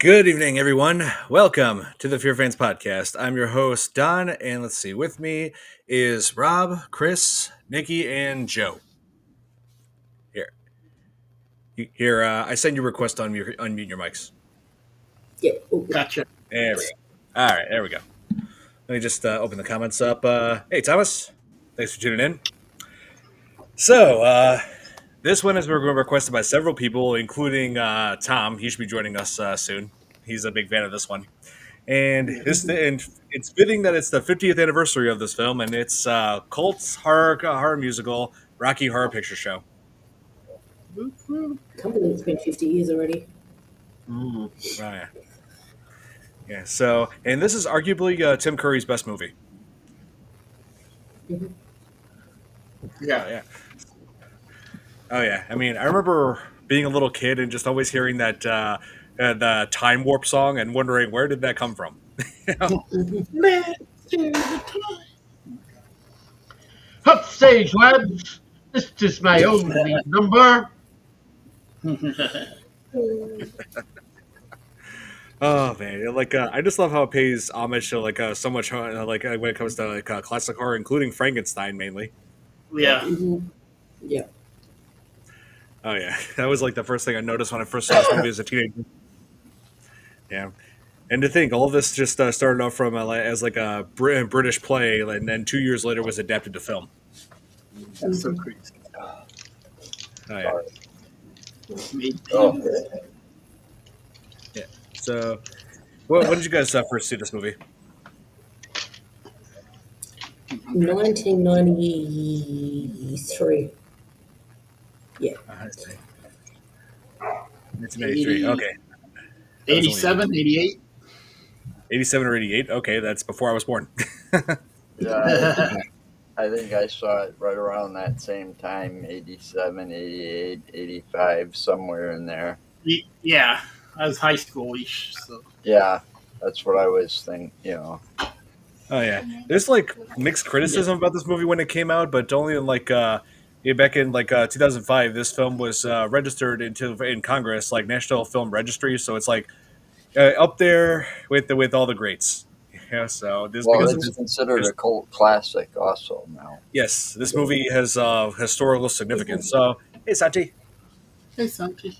Good evening, everyone. Welcome to the FearFans podcast. I'm your host, Don, and let's see, with me is Rob, Chris, Nikki, and Joe. Here, here. I send you a request to unmute your mics. Yeah. Gotcha. There we go. All right, there we go. Let me just open the comments up. Hey, Thomas, thanks for tuning in. So, this one has been requested by several people, including Tom. He should be joining us soon. He's a big fan of this one. And it's fitting that it's the 50th anniversary of this film, and it's cult horror musical Rocky Horror Picture Show. Can't believe it's been 50 years already. Oh, yeah. So, and this is arguably Tim Curry's best movie. Mm-hmm. Yeah. Oh yeah. I mean, I remember being a little kid and just always hearing that the Time Warp song and wondering where did that come from. Hot stage, lads. This is my only number. Oh man, I just love how it pays homage to so much when it comes to classic horror, including Frankenstein mainly. Yeah. Mm-hmm. Yeah. Oh yeah, that was like the first thing I noticed when I first saw this movie as a teenager. Yeah, and to think all of this just started off from as like a British play, and then 2 years later was adapted to film. That's so crazy. Oh yeah. Yeah. So, when did you guys first see this movie? 1993. Yeah. 1993. Okay. 87, 88. 87 or 88. Okay, that's before I was born. Yeah, I think I saw it right around that same time, 87, 88, 85, somewhere in there. Yeah. I was high school-ish, so. Yeah, that's what I was thinking, Oh yeah, there's like mixed criticism about this movie when it came out, but only in back in 2005, this film was registered in Congress, like National Film Registry. So it's like up there with all the greats. Yeah, so this it's considered a cult classic, also now. Yes, this movie has historical significance. So hey, Santi. Hey, Santi.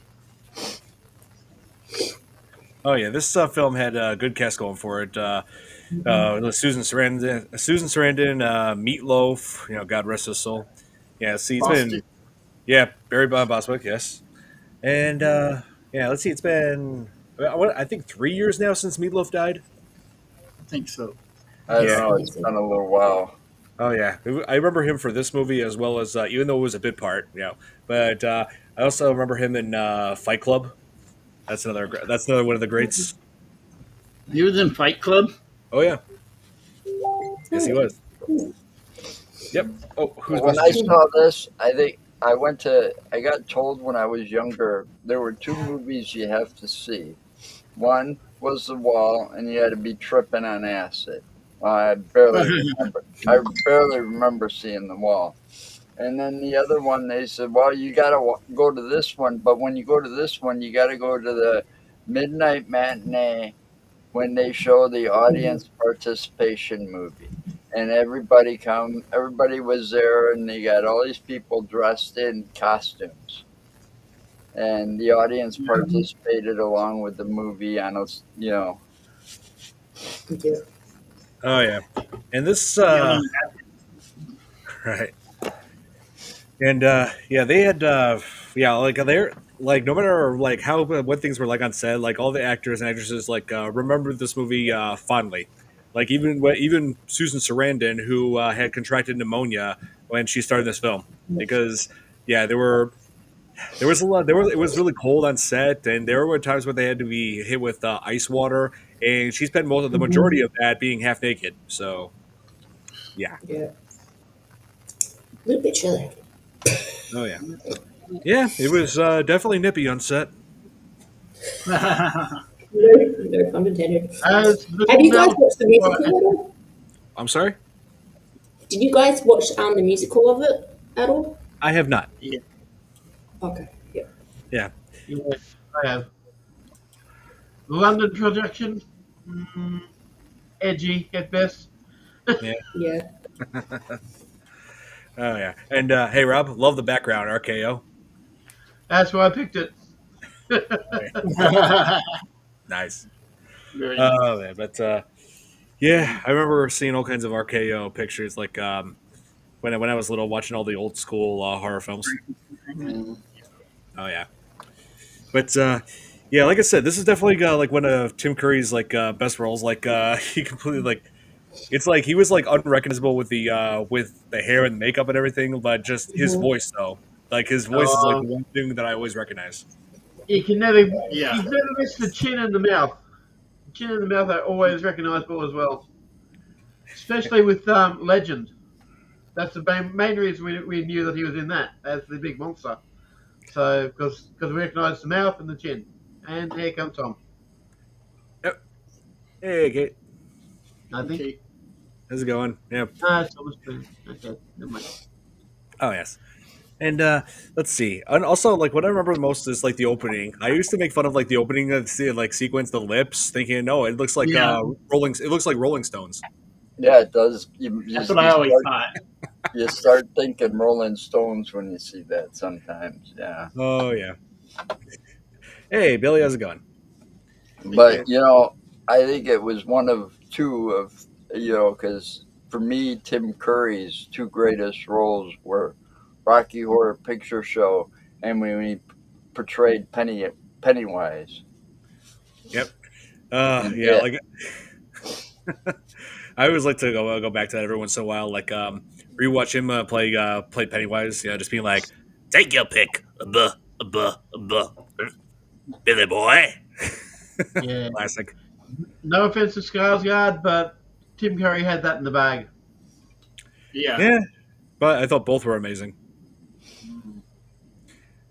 Oh yeah, this film had a good cast going for it. Susan Sarandon, Meatloaf. God rest his soul. Yeah, see, it's been Barry Boswick, yes, and let's see, it's been I think 3 years now since Meatloaf died. I think so. I don't know. It's been a little while. Oh yeah, I remember him for this movie as well as even though it was a bit part, But I also remember him in Fight Club. That's another one of the greats. He was in Fight Club? Oh yeah. Yes, he was. Yep. Oh, when I saw this, I think I got told when I was younger there were two movies you have to see. One was The Wall, and you had to be tripping on acid. I barely remember seeing The Wall. And then the other one, they said, well, you got to go to this one, but when you go to this one, you got to go to the midnight matinee when they show the audience participation movie. And everybody was there, and they got all these people dressed in costumes. And the audience participated along with the movie on us, Yeah. Oh yeah, and this right, and they had they're like no matter like how what things were like on set, like all the actors and actresses remembered this movie fondly. Like even Susan Sarandon, who had contracted pneumonia when she started this film, because it was really cold on set, and there were times where they had to be hit with ice water, and she spent the majority of that being half naked. So, yeah. A little bit chilly. Oh yeah, it was definitely nippy on set. No pun intended. Have you guys watched the musical? I'm sorry? Did you guys watch the musical of it at all? I have not. Yeah. Okay. Yeah. Yeah. I have. London production, mm, edgy at best. Yeah. Yeah. Oh yeah. And hey, Rob, love the background RKO. That's why I picked it. Nice. Very nice. Oh man, but yeah, I remember seeing all kinds of RKO pictures, like when I was little, watching all the old school horror films. Mm. Oh yeah, but yeah, like I said, this is definitely like one of Tim Curry's like best roles. Like he completely like it's like he was like unrecognizable with the hair and makeup and everything, but just his Mhm. voice though, like his voice is like the one thing that I always recognize. You can never, Yeah. you never miss the chin and the mouth. The chin and the mouth are always recognisable as well, especially with Legend. That's the main reason we knew that he was in that as the big monster. So because we recognised the mouth and the chin, and here comes Tom. Yep. Hey, Kate, I think. Okay. how's it going? Yeah. It's Thomas Spoon. Okay, never mind. Oh yes. And let's see. And also, like what I remember the most is like the opening. I used to make fun of like the opening of the like sequence, the lips, thinking, no, it looks like Yeah. Rolling. It looks like Rolling Stones. Yeah, it does. You That's what I always thought. you start thinking Rolling Stones when you see that sometimes. Yeah. Oh yeah. Hey, Billy, how's it going? But, I think it was one of two of, because for me, Tim Curry's two greatest roles were Rocky Horror Picture Show and when he portrayed Pennywise. Yep. And Yeah. it, Like I always like to go back to that every once in a while. Like rewatch him play Pennywise. You know, just being like, take your pick, buh, buh, buh, Billy boy. Yeah. Classic. No offense to Skarsgård, but Tim Curry had that in the bag. Yeah. Yeah, but I thought both were amazing.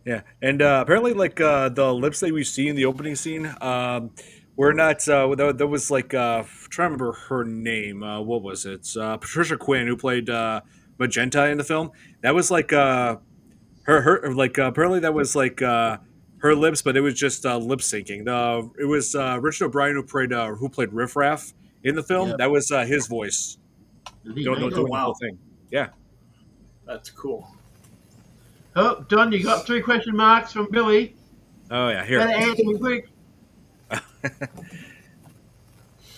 Yeah, and apparently, like the lips that we see in the opening scene, were not. That was like trying to remember her name. What was it? Patricia Quinn, who played Magenta in the film. That was like her like apparently that was like her lips, but it was just lip syncing. It was Richard O'Brien who played Riff Raff in the film. Yeah. That was his voice. And he Don't made doing it. the whole thing. Yeah. That's cool. Oh, Don, you got 3 question marks from Billy. Oh yeah. Here. Better answer them quick.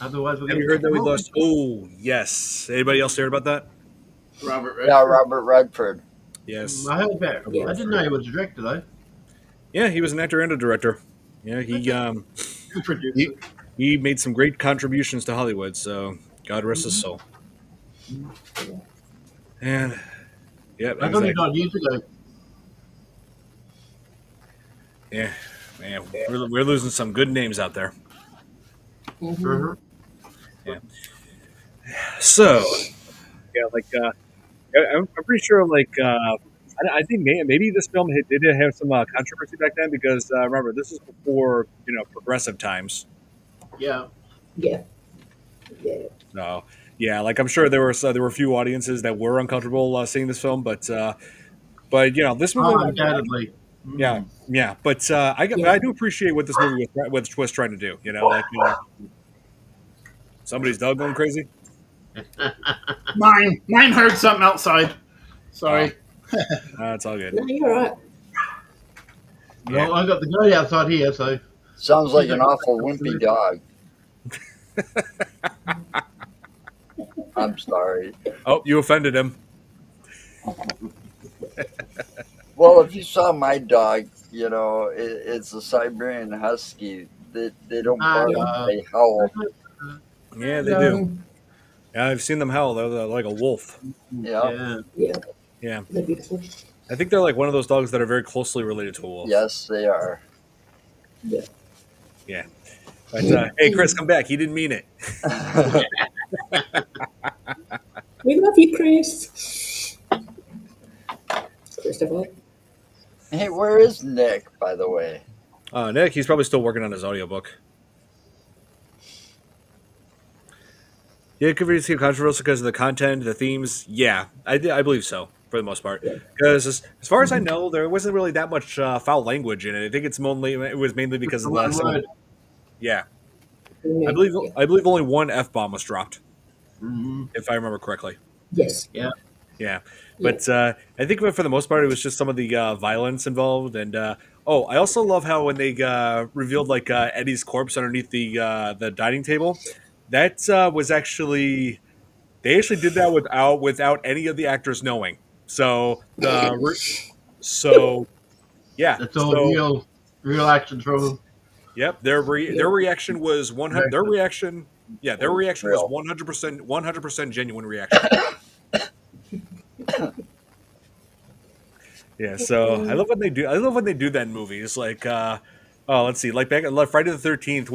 Otherwise, we're Have you heard that we lost? Oh yes. Anybody else heard about that? Robert Redford. yeah, Robert Redford. Yes. I heard that. Yeah. I didn't know he was a director though. Yeah, he was an actor and a director. Yeah, Producer. he made some great contributions to Hollywood. So God rest his soul. And yeah, I thought he died years ago. yeah, man, we're losing some good names out there. Mhm. Uh-huh. So yeah, like I'm pretty sure like I think maybe this film did have some controversy back then because remember this is before progressive times. Yeah. Yeah. Yeah. So yeah, like I'm sure there were a few audiences that were uncomfortable seeing this film, but this movie, Undoubtedly. yeah, but I do appreciate what this movie was trying to do. Like somebody's dog going crazy. Mine heard something outside. Sorry. It's all good. No, you're right. Well, I got the goat outside here, so Sounds like an awful wimpy dog. I'm sorry. Oh, you offended him. Well, if you saw my dog, it's a Siberian Husky. They don't bark, they howl. Yeah, they do. Yeah, I've seen them howl. They're like a wolf. Yeah. Yeah. Yeah, They're beautiful. I think they're like one of those dogs that are very closely related to a wolf. Yes, they are. Yeah. Yeah. But hey, Chris, come back. He didn't mean it. We love you, Chris. Christopher. Hey, where is Nick, by the way? Nick, he's probably still working on his audiobook. Yeah, it could be controversial because of the content, the themes. Yeah, I believe so for the most part. Yeah. Because as far as I know, there wasn't really that much foul language in it. I think it was mainly because of the one word. yeah. I Yeah. believe I believe only one F-bomb was dropped, Mm-hmm. if I remember correctly. Yes. Yeah. Yeah, Yeah. but I think for the most part, it was just some of the violence involved, and oh, I also love how when they revealed like Eddie's corpse underneath the dining table, that was actually they actually did that without any of the actors knowing. So so yeah, It's all so real actions from them. yep, Yeah. their reaction was 100. Their reaction, yeah, It their was reaction was real. 100% genuine reaction. Yeah, so I love when they do. I love when they do that in movies. Like, oh, let's see, like back at like Friday the 13th,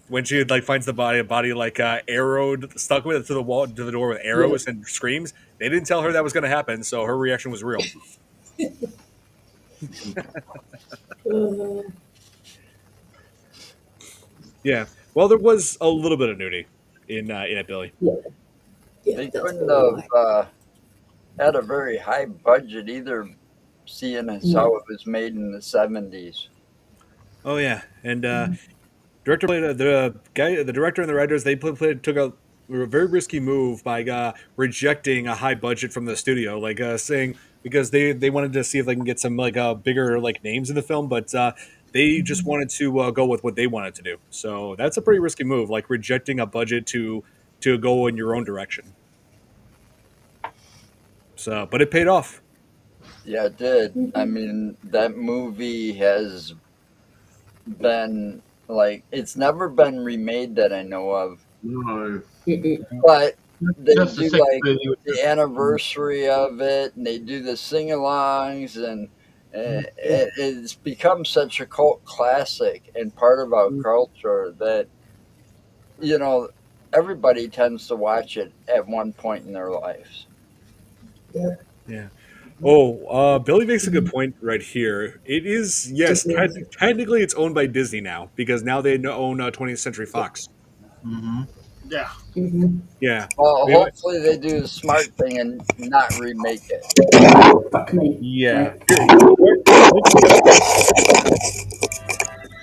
when she like finds the body like arrowed, stuck with it to the wall, to the door with Yeah. arrows and screams. They didn't tell her that was going to happen, so her reaction was real. Uh, Yeah. Well, there was a little bit of nudity in it, Billy. yeah. Yeah. They That's couldn't probably why. have had a very high budget either, seeing as how No. it was made in the 70s. Oh yeah, and director played the director and the writers took a very risky move by rejecting a high budget from the studio, like saying because they wanted to see if they can get some like bigger like names in the film, but they just wanted to go with what they wanted to do. So that's a pretty risky move, like rejecting a budget to go in your own direction. So, but it paid off. Yeah, it did. I mean, that movie has been like it's never been remade that I know of. No. Mm-mm. But they Just the do second like movie. the anniversary of it, and they do the sing-alongs, and it's become such a cult classic and part of our culture that you know everybody tends to watch it at one point in their lives. Yeah. Yeah. Oh, Billy makes a good point right here. It is, yes, Disney. technically it's owned by Disney now because now they own 20th Century Fox. Mm-hmm. Yeah. Mm-hmm. Yeah. Well, We- hopefully they do the smart thing and not remake it. Fuck me. Yeah. Right.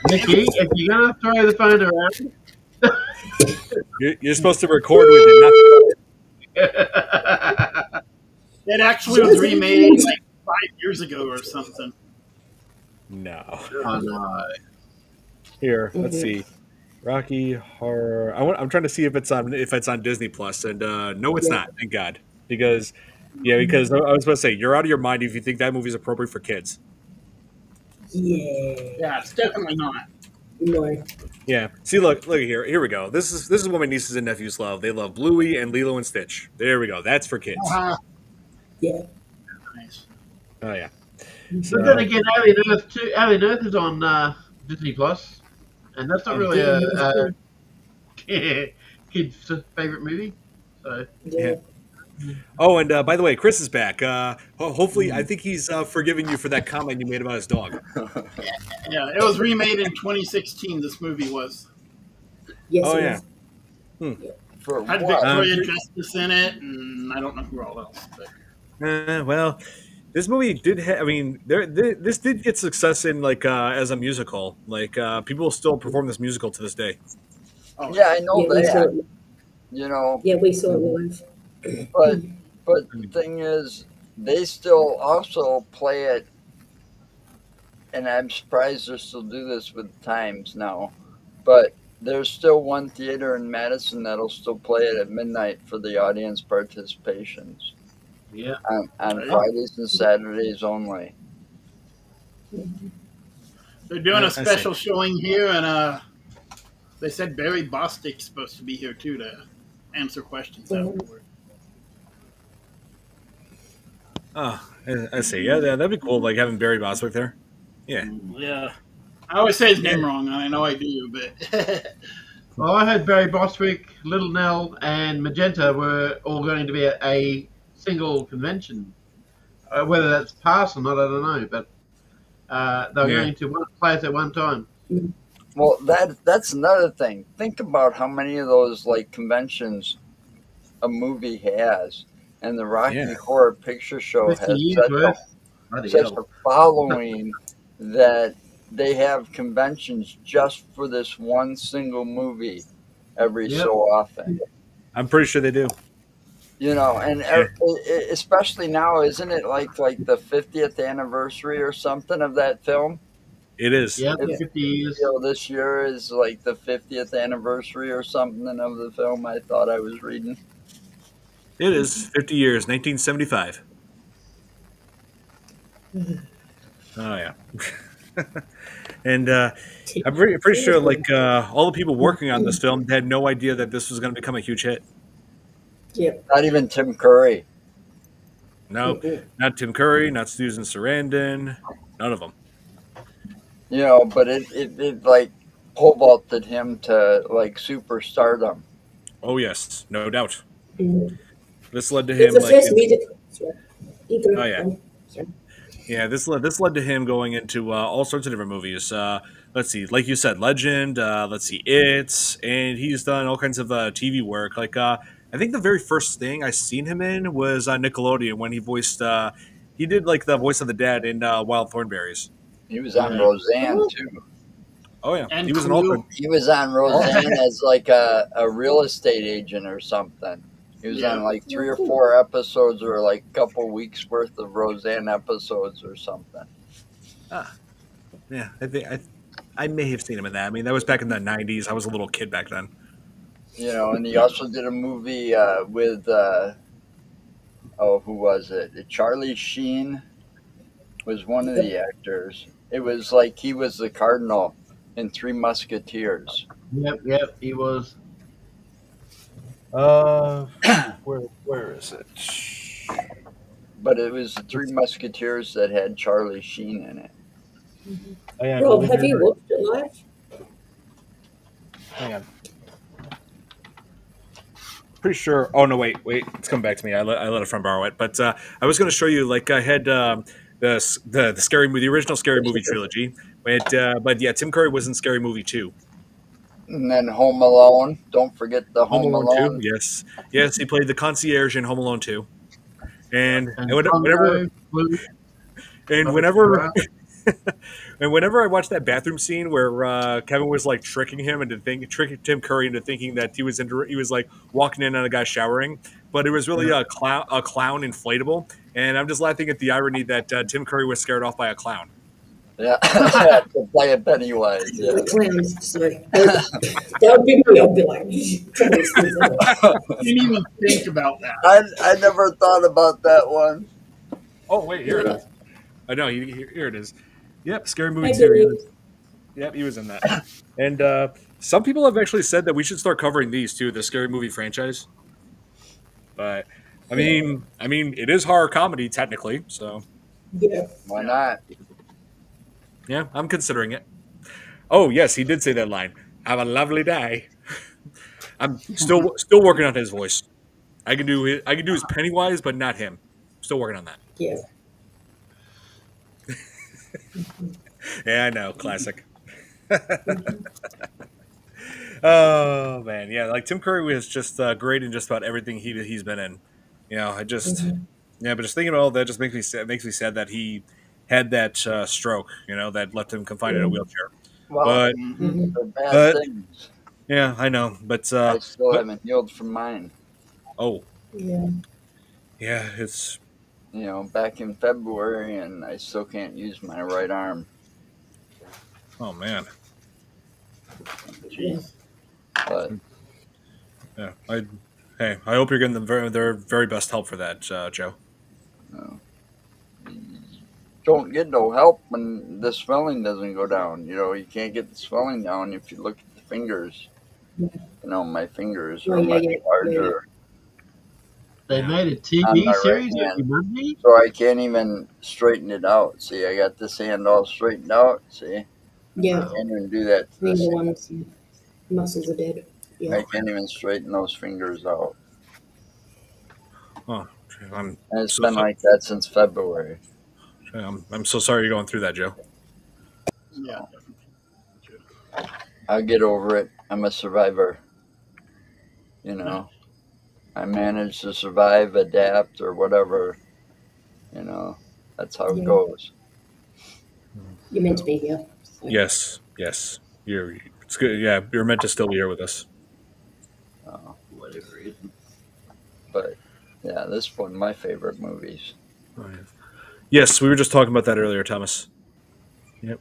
Nikki, if you're gonna throw the phone around, You're supposed to record with it, It actually was remade like 5 years ago or something. not. No. oh no. Here, let's Mhm. see. Rocky Horror. I'm trying to see if it's on Disney Plus, and no, it's Yeah. not. Thank God, because because I was supposed to say you're out of your mind if you think that movie's appropriate for kids. Yeah. Yeah, it's definitely not. No. Yeah. See, look here. Here we go. This is what my nieces and nephews love. They love Bluey and Lilo and Stitch. There we go. That's for kids. Uh-huh. Yeah. Nice. Oh yeah. But then again, Alien Earth too. Alien Earth is on Disney Plus, and that's not really a kid's favorite movie. So Yeah. Oh, and by the way, Chris is back. Hopefully, I think he's forgiving you for that comment you made about his dog. Yeah, it was remade in 2016. This movie was. Yes. Oh, it yeah. is. For Had what? Victoria Justice in it, and I don't know who all else. But Well, this movie did. I mean, this did get success in like as a musical. Like people still perform this musical to this day. oh, Yeah, I know Yeah. We saw that. it. You know, Yeah. We saw it live. but the thing is, they still also play it, and I'm surprised they still do this with times now. But there's still one theater in Madison that'll still play it at midnight for the audience participations yeah, on Really? Fridays and Saturdays only. they're doing I a see. special showing here, and they said Barry Bostwick's supposed to be here too to answer questions afterward. Oh, I see. Yeah, that'd be cool. Like having Barry Bostwick there. Yeah. Yeah, I always say his name wrong, and I know I do, but well, I heard Barry Bostwick, Little Nell, and Magenta were all going to be at a single convention. Whether that's passed or not, I don't know. But they were Yeah. going to play it at one time. Well, that's another thing. Think about how many of those like conventions a movie has, and the Rocky Yeah. Horror Picture Show 50 has years such worth. Bloody such hell. a following that they have conventions just for this one single movie every Yep. so often. I'm pretty sure they do. You know, and Yeah. especially now, isn't it like the 50th anniversary or something of that film? It is. Yep. If 50 years. you know, this year is like the 50th anniversary or something of the film. I thought I was reading. It is 50 years, 1975. Oh yeah. And I'm pretty sure like all the people working on this film had no idea that this was going to become a huge hit. Yep. Not even Tim Curry. No, not Tim Curry, not Susan Sarandon, none of them. You know, but it like pole vaulted him to like superstardom. Oh yes, no doubt. Mhm. This led to It's him the like, first music. Sorry. You go. oh yeah, Sorry. yeah. This led to him going into all sorts of different movies. Let's see, like you said, Legend. Let's see, It's, and he's done all kinds of TV work. Like I think the very first thing I seen him in was Nickelodeon when he voiced. He did like the voice of the dad in Wild Thornberries. He was on Yeah. Roseanne Oh. too. Oh yeah, And he was an Clue. all. He was on Roseanne as like a real estate agent or something. He was Yeah. on like 3 or 4 episodes or like a couple weeks worth of Roseanne episodes or something. Yeah, I think I may have seen him in that. I mean, that was back in the '90s. I was a little kid back then. You know, and he also did a movie with who was it? Charlie Sheen was one of the actors. It was like he was the cardinal in Three Musketeers. Yep. He was. Where is it? But it was the Three Musketeers that had Charlie Sheen in it. Rob, have you watched it live? Hang on. Pretty sure. Oh no, wait. It's come back to me. I let a friend borrow it, but I was going to show you. Like I had the scary movie, the original Scary Movie trilogy. But yeah, Tim Curry was in Scary Movie 2. And then Home Alone. Don't forget the Home Alone 2. Alone. Yes, he played the concierge in Home Alone 2. And And whenever Blue, and whenever and whenever I watched that bathroom scene where Kevin was like tricking tricking Tim Curry into thinking that he was like walking in on a guy showering, but it was really a clown inflatable, and I'm just laughing at the irony that Tim Curry was scared off by a clown. Yeah, to play it Pennywise. Yeah. The clowns. Sorry. That would be me. I'd be like, somebody's kids out. I didn't even think about that. I never thought about that one. Oh wait, here it is. I know here it is. Yep, Scary Movie I 2. believe. Yep, he was in that. And some people have actually said that we should start covering these too, the Scary Movie franchise. But I mean, it is horror comedy technically, so Yeah. Why not? yeah, I'm considering it. Oh yes, he did say that line. Have a lovely day. I'm still working on his voice. I can do his Pennywise, but not him. Still working on that. Yeah. Yeah, I know, classic. Oh man, yeah, like Tim Curry was just great in just about everything he's been in. You know, I just yeah, but just thinking about all that just makes me sad that he had that stroke. You know, that left him confined in a wheelchair. Well, But Mhm. they're bad but things. yeah, I know. But I still haven't healed from mine. oh Yeah. yeah, it's You know, back in February, and I still can't use my right arm. oh man. Jeez. But Yeah, I hope you're getting their very best help for that, Joe. don't get no help when the swelling doesn't go down. You know, you can't get the swelling down if you look at the fingers. You know, my fingers are much larger. they made a On TV my series right every Monday. So I can't even straighten it out. See, I got this hand all straightened out. See, Yeah. I can't even do that. To The this. other ones, muscles are dead. I Yeah. can't even straighten those fingers out. Oh, I'm And it's so been sorry. like that since February. I'm so sorry you're going through that, Joe. Yeah. I'll get over it. I'm a survivor. You know, I managed to survive, adapt, or whatever. You know, that's how it Yeah. goes. You're meant to be here. Yes, yes. It's good. Yeah, you're meant to still be here with us. Uh, Whatever it is. but yeah, this is one of my favorite movies. Oh, yeah. Yes, we were just talking about that earlier, Thomas. Yep.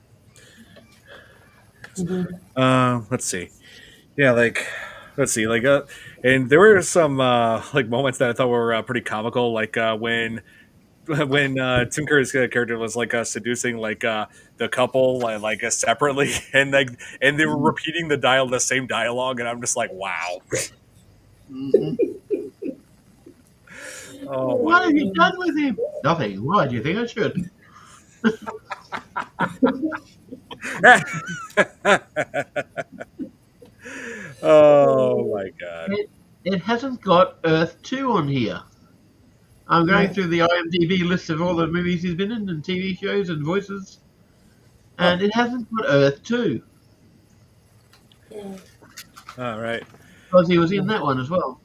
Let's see. Yeah, like let's see, and there were some like moments that I thought were pretty comical, like when Tim Curry's character was like seducing the couple separately, and they were repeating the same dialogue, and I'm just like, wow. Hmm. Oh my What have you done with him? Nothing. Why do you think I should? oh my god. It hasn't got Earth 2 on here. I'm going through the IMDb list of all the movies he's been in and TV shows and voices, and it hasn't got Earth 2 Yeah. All right, because he was in that one as well.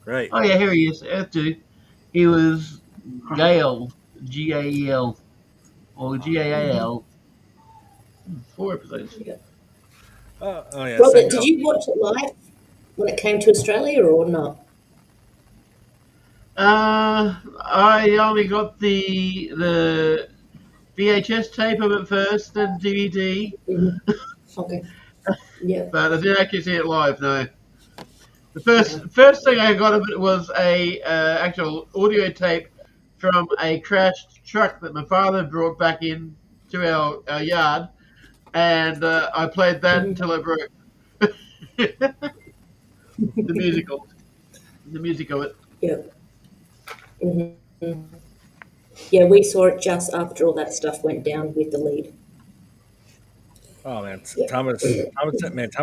right. Oh yeah, here he is, Earth 2. He was Gale, Gael, or Gaal. 4 episodes. Oh yeah, Robert, did you watch it live when it came to Australia or not? I only got the VHS tape of it first, then DVD, Okay. Yeah. but I didn't actually see it live. No. The first thing I got of it was a actual audio tape from a crashed truck that my father brought back in to our yard, and I played that until it broke. the music of it. Yeah. Yeah, we saw it just after all that stuff went down with the lead. Oh man, Yeah. Thomas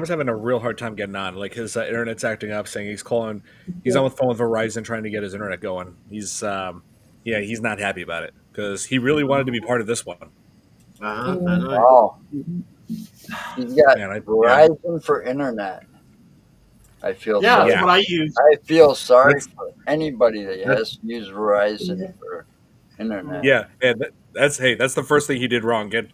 having a real hard time getting on. Like his internet's acting up, saying he's on the phone with Verizon trying to get his internet going. He's not happy about it because he really wanted to be part of this one. I know. Wow. He's got Man, Verizon for internet. I feel Yeah, sorry. that's what I use. I feel sorry for anybody that has to use Verizon for internet. Yeah, and that's the first thing he did wrong. Have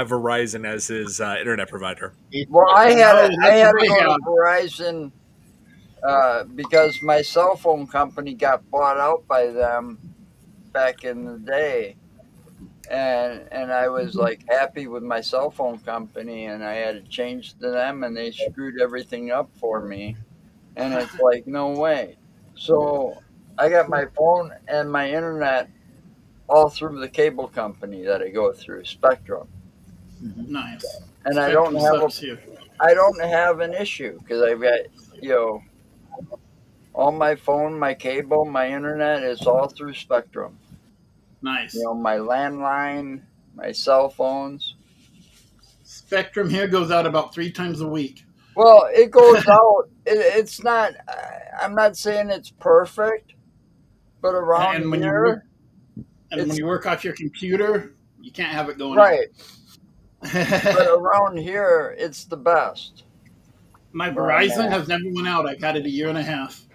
Verizon as his internet provider. Well, I had to that's go right. to Verizon because my cell phone company got bought out by them back in the day, and I was like happy with my cell phone company, and I had to change to them, and they screwed everything up for me, and it's like no way. So I got my phone and my internet all through the cable company that I go through, Spectrum, Nice. and I don't Spectrum sucks here. have an issue because I've got all my phone, my cable, my internet is all through Spectrum. Nice. My landline, my cell phones. Spectrum here goes out about 3 times a week. Well, it goes out. It's not. I'm not saying it's perfect, but around And when here, when you work off your computer, you can't have it going right? But out. around here, it's the best. My Verizon has never went out. I've had it a year and a half.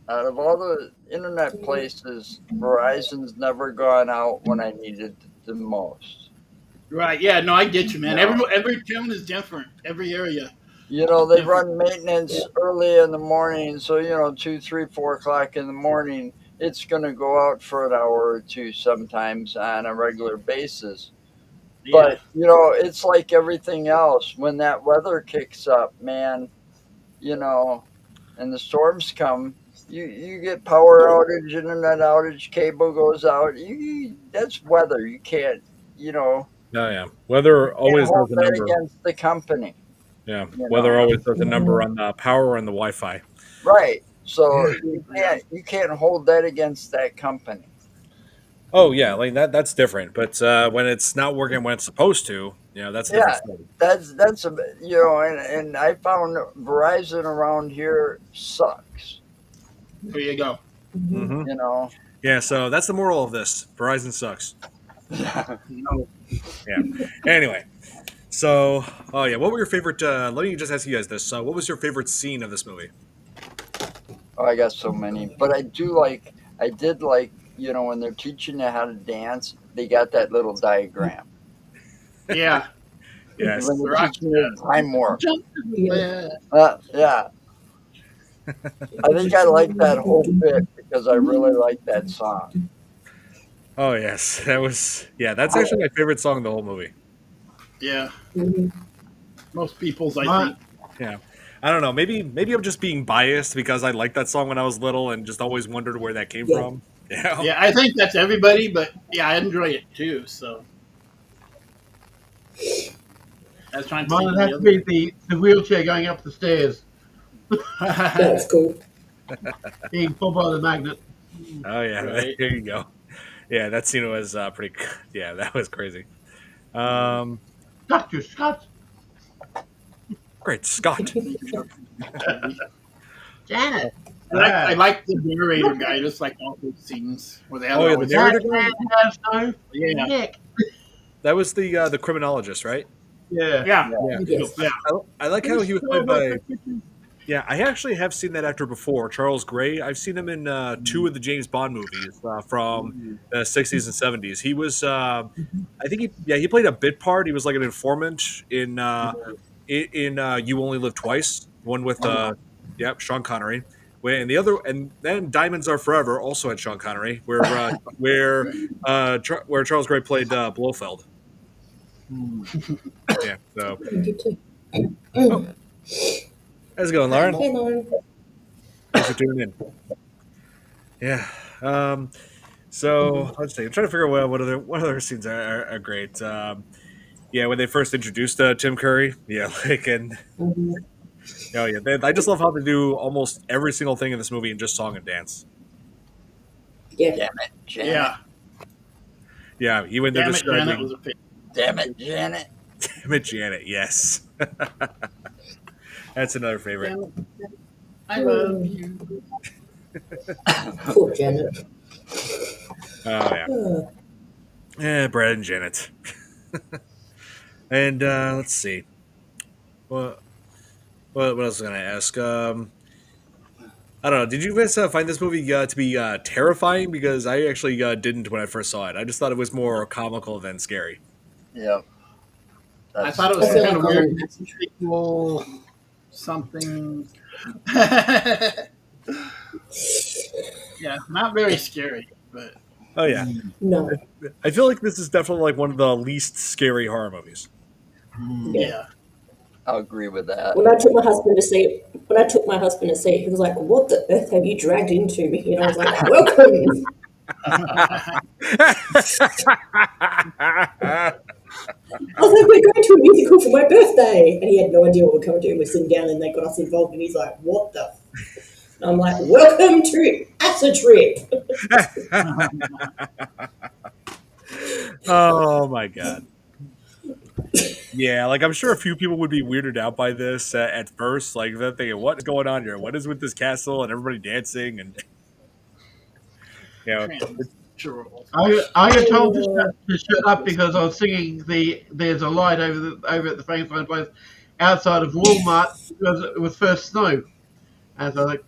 Out of all the internet places, Verizon's never gone out when I needed it the most. Right. Yeah. No, I get you, man. Every town is different. Every area. They run maintenance early in the morning, so 2, 3, 4 o'clock in the morning, it's going to go out for an hour or two sometimes on a regular basis. Yeah. But it's like everything else. When that weather kicks up, man, and the storms come, you get power outage, internet outage, cable goes out. That's weather. You can't, Oh yeah, weather always hold does a that number. against the company. Yeah, weather always does a number on the power and the Wi-Fi. Right. So you can't hold that against that company. Oh yeah, like that's different. But when it's not working when it's supposed to, that's a different story. That's and I found Verizon around here sucks. There you go. Mm-hmm. Yeah, so that's the moral of this. Verizon sucks. No. Yeah. Anyway, so what were your favorite? Let me just ask you guys this. What was your favorite scene of this movie? Oh, I got so many, but I did like when they're teaching you how to dance, they got that little diagram. Yeah. Yes. When The it Rock teaches me time warp. jump to the Yeah. bed. Yeah. I think I like that whole bit because I really like that song. Oh yes, that was that's actually my favorite song in the whole movie. Yeah. Mhm. Most people's, I My, think. Yeah, I don't know. Maybe I'm just being biased because I liked that song when I was little and just always wondered where that came Yeah. from. Yeah, Yeah, I think that's everybody, but yeah, I enjoy it too. So I was trying to mine think would of the have to other. be the wheelchair going up the stairs, That's cool. being pulled by the magnet. oh yeah, Right. there you go. Yeah, that scene was pretty. Yeah, that was crazy. Um, Dr. Scott, Great Scott. Janet. I like the narrator guy, just like all those scenes where they have Oh yeah, the always. narrator That guy. man has no Yeah, neck. That was the criminologist, right? Yeah. yeah, Yeah. Yes. yeah. I like how he was played by. Yeah, I actually have seen that actor before, Charles Gray. I've seen him in two of the James Bond movies from the '60s and '70s. He was, I think he played a bit part. He was like an informant in You Only Live Twice, one with Sean Connery. And the other, and then Diamonds Are Forever also had Sean Connery, where Charles Gray played Blofeld. Yeah. So, You too. oh, how's it going, Lauren? Hey, Lauren. Thanks for tuning in. Yeah. So let's see. I'm trying to figure out what other scenes are great. Yeah, when they first introduced Tim Curry. Yeah, like and Mhm. oh yeah, I just love how they do almost every single thing in this movie in just song and dance. Yeah. Damn it, Janet. Yeah. Yeah, even they're Damn it, Janet describing was a pick. Damn it, Janet. Damn it, Janet. Yes, that's another favorite. Damn it, I love you. Poor Janet. Oh yeah, yeah, Brad and Janet. And let's see. What what else was I gonna ask? I don't know. Did you guys find this movie to be terrifying? Because I actually didn't when I first saw it. I just thought it was more comical than scary. Yep. I thought it was I feel kind of like weird. Sequel, something. Yeah, not very scary, but Oh yeah, No. I feel like this is definitely like one of the least scary horror movies. yeah. I'll agree with that. When I took my husband to see it, he was like, "What the earth have you dragged into me?" And I was like, "Welcome." I was like, "We're going to a musical for my birthday," and he had no idea what we're coming to. And we're sitting down, and they got us involved, and he's like, "What the?" And I'm like, "Welcome to Acid Trip." Oh my god. Yeah, like I'm sure a few people would be weirded out by this at first. Like they're thinking, "What's going on here? What is with this castle and everybody dancing?" And you know, True. I got told to shut up because I was singing "There's a Light" over at the Frank-N-Furter place outside of Walmart because it was first snow, and so I was like,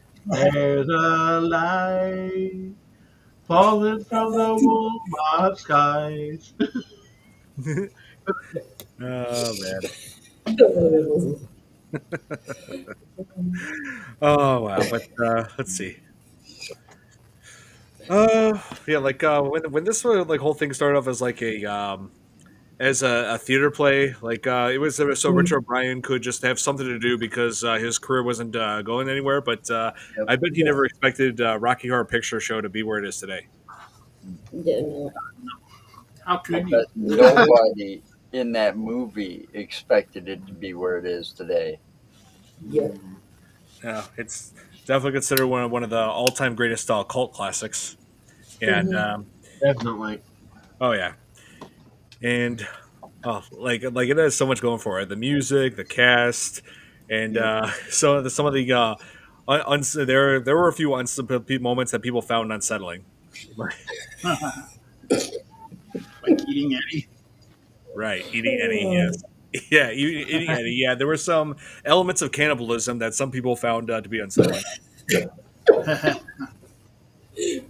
"There's a light falling from the Walmart skies." oh man. Oh wow. But let's see. Yeah, like when this like whole thing started off as like a theater play, like it was so Richard O'Brien could just have something to do because his career wasn't going anywhere. But I bet he never expected Rocky Horror Picture Show to be where it is today. Yeah, no. How I could you? bet nobody in that movie expected it to be where it is today. Yeah. Yeah, it's definitely considered one of the all time greatest cult classics. And Definitely. oh yeah, and oh like it has so much going for it. The music, the cast, and some of the there were a few moments that people found unsettling. Like eating Eddie. Right, eating Eddie, yes. Yeah, eating Eddie. Yeah, there were some elements of cannibalism that some people found to be unsettling.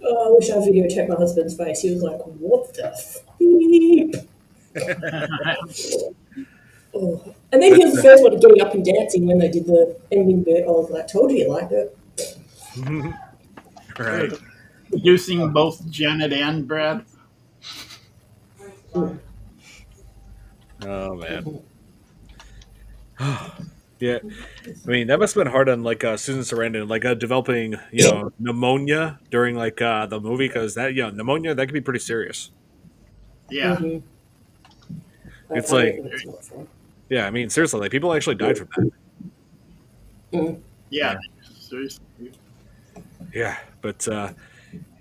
Oh, I wish I videotaped my husband's face. He was like, "What the?" F-? Oh. And then But, he was the first one getting up and dancing when they did the ending bit. I was like, told you you liked it. right. Producing both Janet and Brad. Mm. Oh man. Yeah. I mean, that must have been hard on like Susan Sarandon, like developing, pneumonia during like the movie because that, pneumonia that could be pretty serious. Yeah. Mm-hmm. It's I like, reckon it's not fun. yeah, I mean, seriously, like people actually died from that. Mm. Yeah. Yeah, Seriously. yeah, but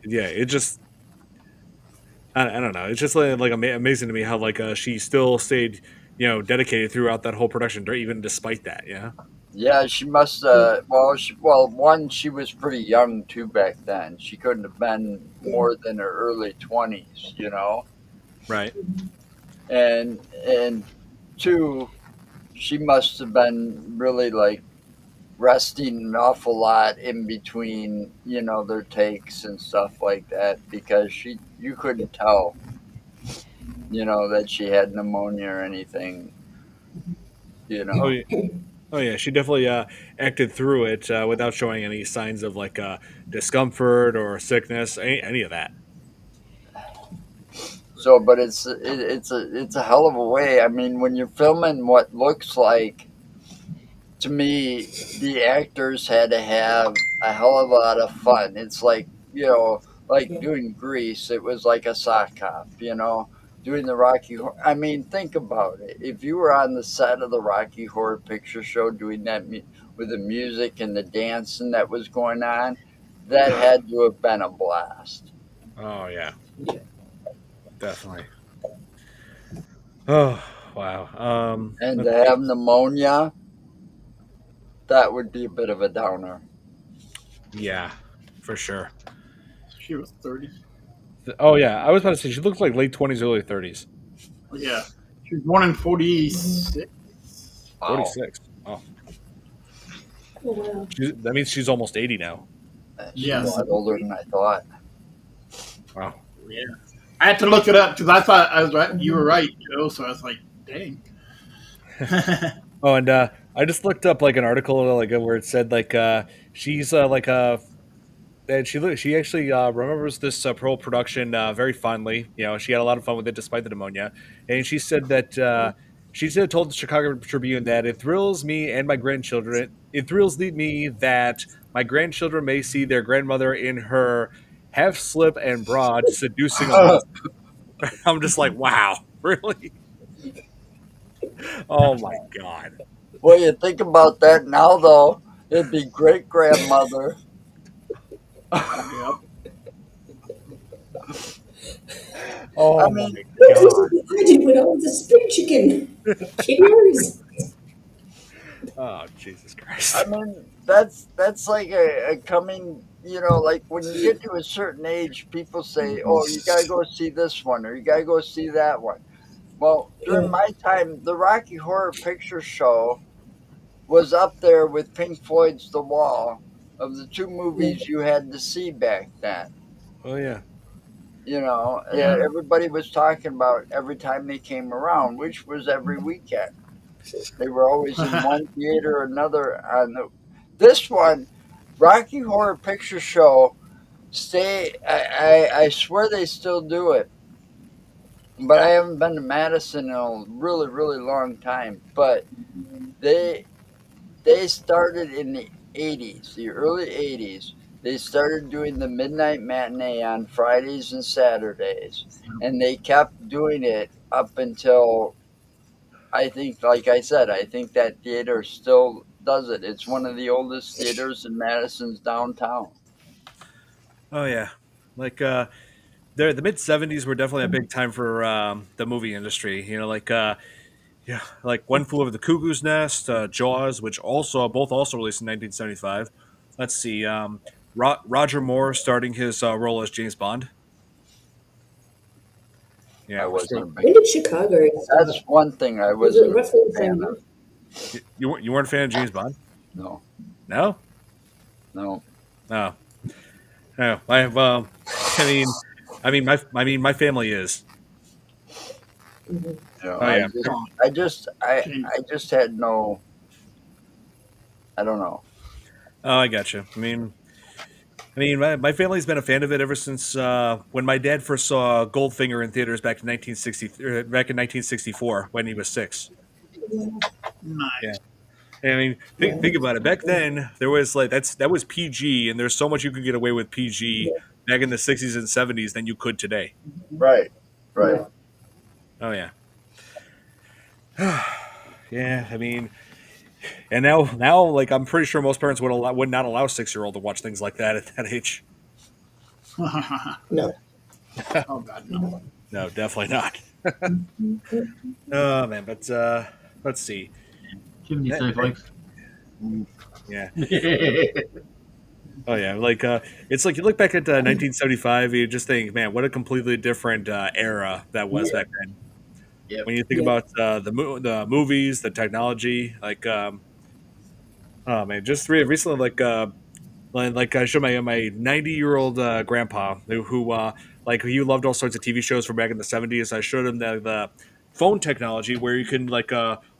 yeah, it just, I don't know, it's just like amazing to me how like she still stayed, dedicated throughout that whole production, even despite that. Yeah, Yeah, she must. One, she was pretty young too back then. She couldn't have been more than her early 20s, you know. right. And two, she must have been really like resting an awful lot in between, their takes and stuff like that because you couldn't tell, that she had pneumonia or anything, you Oh know. yeah. Oh yeah, she definitely acted through it without showing any signs of like discomfort or sickness, any of that. So, but it's a hell of a way. I mean, when you're filming what looks like, to me, the actors had to have a hell of a lot of fun. It's like, like Yeah. doing Grease, it was like a sock hop, doing the Rocky I mean, think about it. If you were on the set of the Rocky Horror Picture Show doing that with the music and the dancing that was going on, that had to have been a blast. Oh yeah, Yeah. definitely. Oh wow. And Let's to see. have pneumonia, that would be a bit of a downer. Yeah, for sure. She was 30. Oh yeah, I was about to say she looks like late 20s, early 30s. Yeah. She was born in Mm-hmm. 46. Wow. 46. Oh, Oh, wow. that means she's almost 80 now. She's a Yes. lot older than I thought. Wow. Yeah. I had to look it up because I thought I was right. You were Mm-hmm. right, Joe. So I was like, dang. Oh, and I just looked up like an article like where it said like she's like and she actually remembers this whole production very fondly. She had a lot of fun with it despite the pneumonia, and she said that she said told the Chicago Tribune that it thrills me and my grandchildren. It thrills me that my grandchildren may see their grandmother in her half slip and broad seducing a monster. I'm just like, wow, really? Oh my god. Well, you think about that now, though, it'd be great grandmother. Yep. I Oh my mean, Look at god. what I did when I was a spring chicken. Cheerios. Oh Jesus I Christ. mean, that's like a coming. Like when you get to a certain age, people say, "Oh, you gotta go see this one, or you gotta go see that one." Well, during Yeah. my time, the Rocky Horror Picture Show was up there with Pink Floyd's The Wall of the two Yeah. movies you had to see back then. Oh yeah. Yeah. Everybody was talking about every time they came around, which was every weekend. They were always in one theater or another. This one, Rocky Horror Picture Show, stay. I swear they still do it, but I haven't been to Madison in a really really long time. But they they started in the 80s, the early 80s. They started doing the midnight matinee on Fridays and Saturdays, and they kept doing it up until I think, like I said, I think that theater still does it. It's one of the oldest theaters in Madison's downtown. Oh yeah. Like the mid '70s were definitely a big time for the movie industry. Like yeah, like One Flew Over the Cuckoo's Nest, Jaws, which both also released in 1975. Let's see, Roger Moore starting his role as James Bond. I Yeah, we're wasn't still. a big. When did Chicago That's start? one thing I Was it wasn't a roughly big the same fan year? of. You weren't a fan of James Bond? No, No, no. no, no. I have. I mean, my family is. You know, Oh yeah. I just had no. I don't know. Oh, I got you. I mean, my family's been a fan of it ever since when my dad first saw Goldfinger in theaters back in 1964 when he was 6. Yeah. Nice. I mean, Yeah. think about it. Back then, there was like that was PG, and there's so much you could get away with PG Yeah. back in the 60s and 70s than you could today. Right. Right. Yeah. Oh yeah. Yeah, I mean, and now, like I'm pretty sure most parents would not allow 6-year-old to watch things like that at that age. No. Oh God, no. No, definitely not. Oh man, but let's see. Chimney That- snowflakes. yeah. Yeah. Oh yeah, like it's like you look back at 1975, you just think, man, what a completely different era that was back then. Yep. When you think Yeah. about the movies, the technology, like oh man, just recently, like I showed my 90-year-old grandpa who like he loved all sorts of TV shows from back in the 70s. I showed him the phone technology where you can like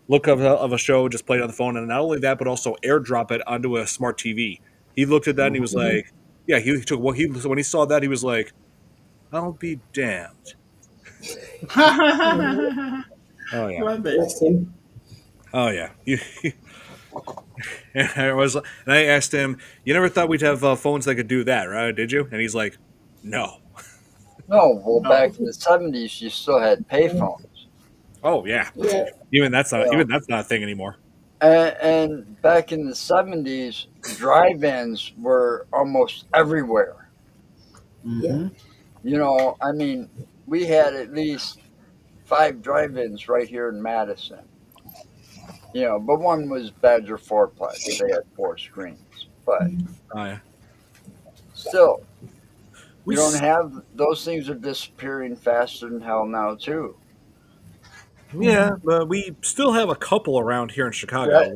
look of a show, just play it on the phone, and not only that, but also airdrop it onto a smart TV. He looked at that and he was Mhm. like, yeah, he took what he when he saw that he was like, I'll be damned. Oh yeah, Love it. Bless him. oh yeah. And I asked him, "You never thought we'd have phones that could do that, right? Did you?" And he's like, "No." No, well, No. back in the '70s, you still had payphones. Oh yeah, Yeah. even that's not Yeah. a thing anymore. And back in the '70s, drive-ins were almost everywhere. Mhm. You know, I mean, we had at least 5 drive-ins right here in Madison. You know, but one was Badger Fourplex. They had 4 screens. But Oh yeah, still, we you don't s- have those things are disappearing faster than hell now too. yeah, but we still have a couple around here in That Chicago.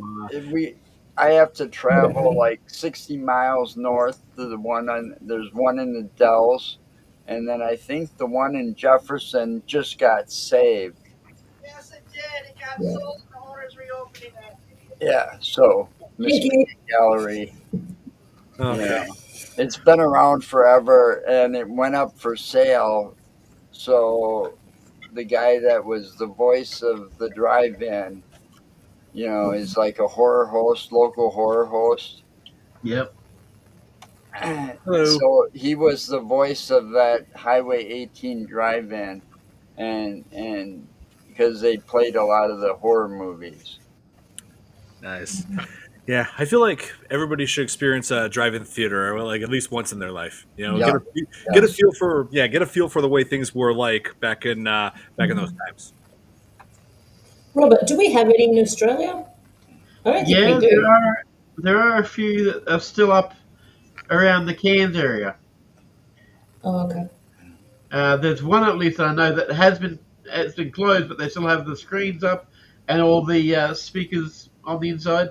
we I have to travel Yeah. like 60 miles north to the one on there's one in the Dells, and then I think the one in Jefferson just got saved. Yes, it did. It got Yeah. sold. The owner's reopening it. Yeah, so Miss Thank you. Gallery, Okay. you know, it's been around forever, and it went up for sale. So the guy that was the voice of the drive-in, you know, is like a horror host, local horror host. Yep. Hello. So he was the voice of that Highway 18 drive-in, and because they played a lot of the horror movies. Nice. Yeah, I feel like everybody should experience a drive-in theater, or like at least once in their life. You know, Yeah. get a Yes. feel for get a feel for the way things were like back in those times. Robert, do we have any in Australia? I don't think Yeah, we do. there are a few that are still up around the Cairns area. Oh, okay. There's one at least I know that it's been closed, but they still have the screens up and all the speakers on the inside.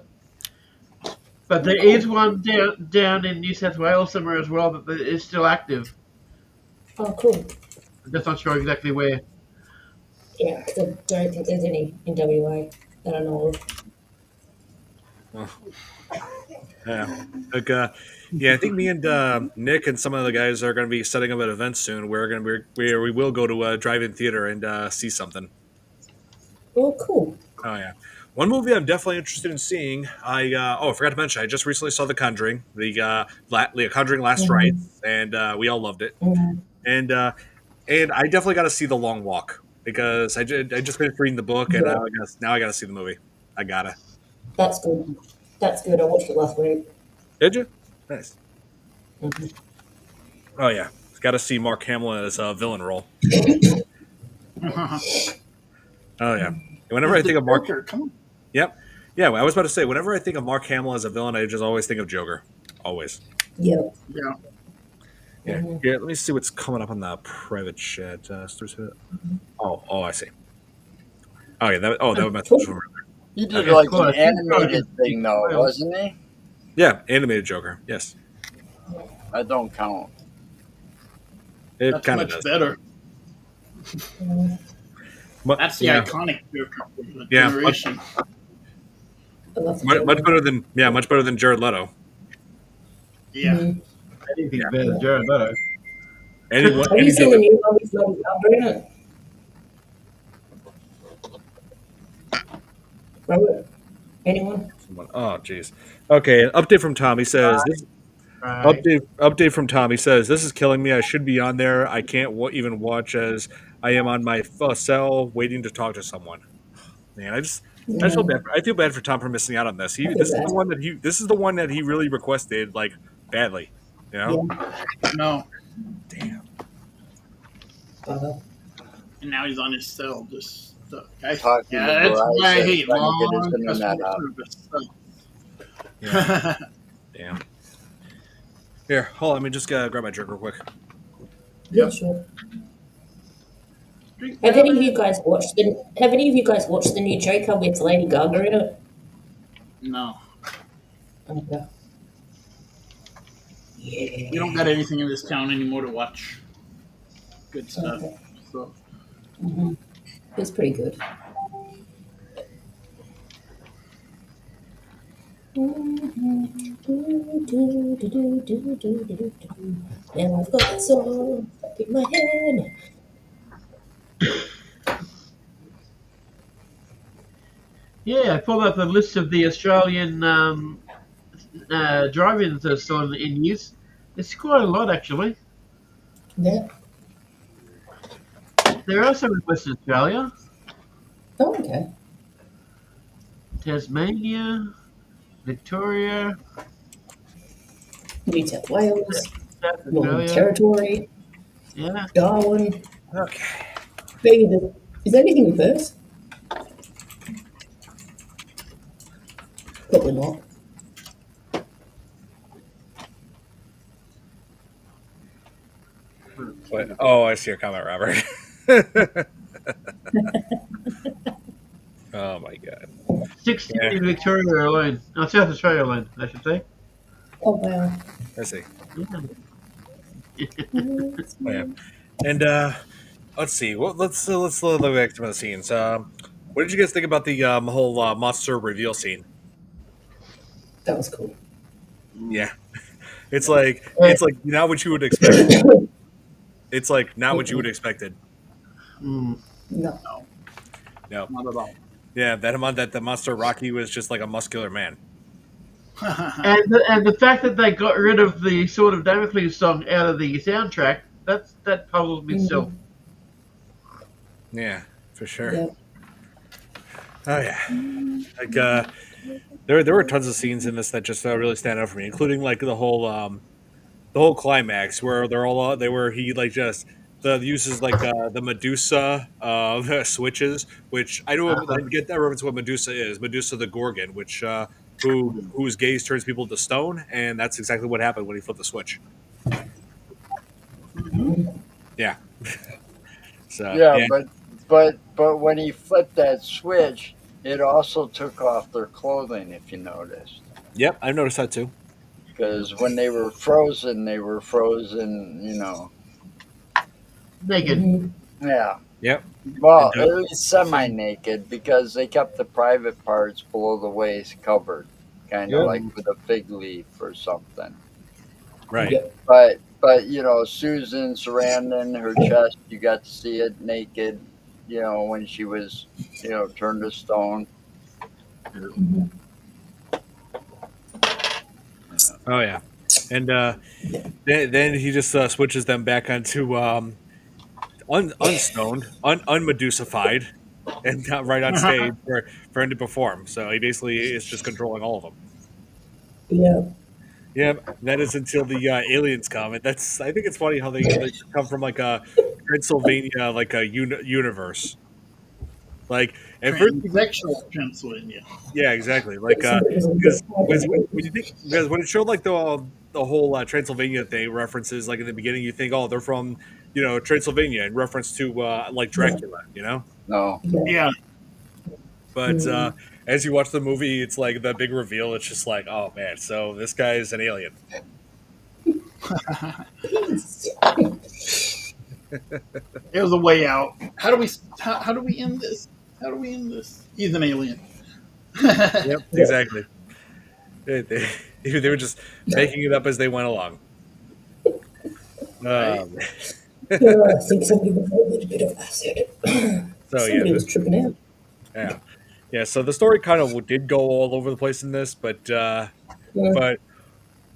But there is one down in New South Wales somewhere as well that is still active. Oh, cool. I'm just not sure exactly where. Yeah, 'cause I don't think there's any in WA that I know of. Yeah, like yeah, I think me and Nick and some of the guys are going to be setting up an event soon. We're going to be where we will go to a drive-in theater and see something. Oh, cool. Oh yeah, one movie I'm definitely interested in seeing. I forgot to mention I just recently saw The Conjuring, the Conjuring Last Mhm. Rites, and we all loved it. Mhm. And I definitely got to see The Long Walk because I just finished reading the book and Yeah, now I got to see the movie. I gotta. that's good. That's good. I watched it last week. Did you? Nice. Mhm. Oh yeah, got to see Mark Hamill as a villain role. Oh yeah. Whenever I think of Mark, Joker, come on. yep, yeah. I was about to say, whenever I think of Mark Hamill as a villain, I just always think of Joker. Always. Yeah. Yeah. Yeah. Mhm. Yeah. Let me see what's coming up on the private chat. Oh, I see. Oh yeah. That was my Cool. He did Okay. like Well, an I think animated so. thing though, wasn't he? Yeah, animated Joker. Yes, That don't count. it That's kind of much does. better. Mhm. That's the yeah, iconic joker for the yeah, generation. I love the much Joker. better than much better than Jared Leto. Yeah. Anything's Yeah, better than Jared Leto. anyone, Have you any seen the Joker. new one with Lady Gaga in it? Robert? Anyone? Oh, jeez. Okay, update from Tom. He says this. Right. Update from Tom. He says this is killing me. I should be on there. I can't even watch as I am on my cell waiting to talk to someone. Man, I Yeah, feel bad. I feel bad for Tom for missing out on this. I feel This is bad. the one that he really requested like badly. You know? Yeah. No. Damn. Uh, And now he's on his cell. Just guys. Talking to Yeah, that's why I Verizon, hate trying to get his long internet customer up. service. So. Yeah. Damn. Here, hold on. Let me just grab my drink real quick. yeah, sure. Have any of you guys watched the new Joker with Lady Gaga in it? No. Okay. We don't got anything in this town anymore to watch. Good stuff. Okay. So Mm-hmm. It's pretty good. And I've got song stuck in my head. Yeah, I pulled up the list of the Australian drive-ins that are still in use. It's quite a lot, actually. Yeah. There are some in Western Australia, Oh, okay. Tasmania, Victoria, New South Wales, South Northern Australia. Territory, Yeah. Darwin. Okay. Is there anything in Perth? Probably not. Wait, oh, I see your comment, Robert. Oh my god. 16 Yeah, in Victoria alone. Oh, South Australia alone, I should say. Oh, wow. I see. Yeah. Oh, yeah. And let's see. Well, let's look back to some of the scenes. What did you guys think about the whole monster reveal scene? That was cool. Yeah, it's like not what you would expect. It's like not what you would expected. Mm. No. No, not at all. yeah, that the monster Rocky was just like a muscular man. And the fact that they got rid of the Sword of Damocles song out of the soundtrack, that puzzles me still. Yeah, for sure. Yeah. Oh yeah, like there were tons of scenes in this that just really stand out for me, including like the whole climax where he like just the uses like the Medusa switches, which I don't Uh-huh. get that reference what Medusa is. Medusa the Gorgon, which whose gaze turns people to stone, and that's exactly what happened when he flipped the switch. Yeah. So Yeah, yeah, but when he flipped that switch, it also took off their clothing. If you noticed, yep, I've noticed that too. because when they were frozen, You know, Naked. Mm-hmm. yeah. Yep. Well, And, at least semi-naked because they kept the private parts below the waist covered, kind of Yep. like with a fig leaf or something. Right. Yep. But you know, Susan Sarandon, her chest, you got to see it naked. You know, when she was, turned to stone. Mm-hmm. Oh yeah. And then he just switches them back onto unstoned, unmedusified, and got right on stage for him to perform. So he basically is just controlling all of them. Yeah. Yeah, that is until the aliens come. And I think it's funny how they come from like a Transylvania like a universe. Like at first, Transsexual Pennsylvania. yeah, exactly. Like Somebody was a because bit when you think because when it showed like the whole Transylvania thing references like in the beginning, you think they're from Transylvania in reference to like Dracula, No. Yeah. Yeah. But as you watch the movie, it's like the big reveal. It's just like, oh man, so this guy is an alien. Peace. There's a way out. How do we end this? How do we end this? He's an alien. Yep, Yeah. exactly. They were just making it up as they went along. Right? Um, I think somebody was a little bit of acid. so yeah, Somebody was tripping out. yeah, yeah. So the story kind of did go all over the place in this, Yeah. but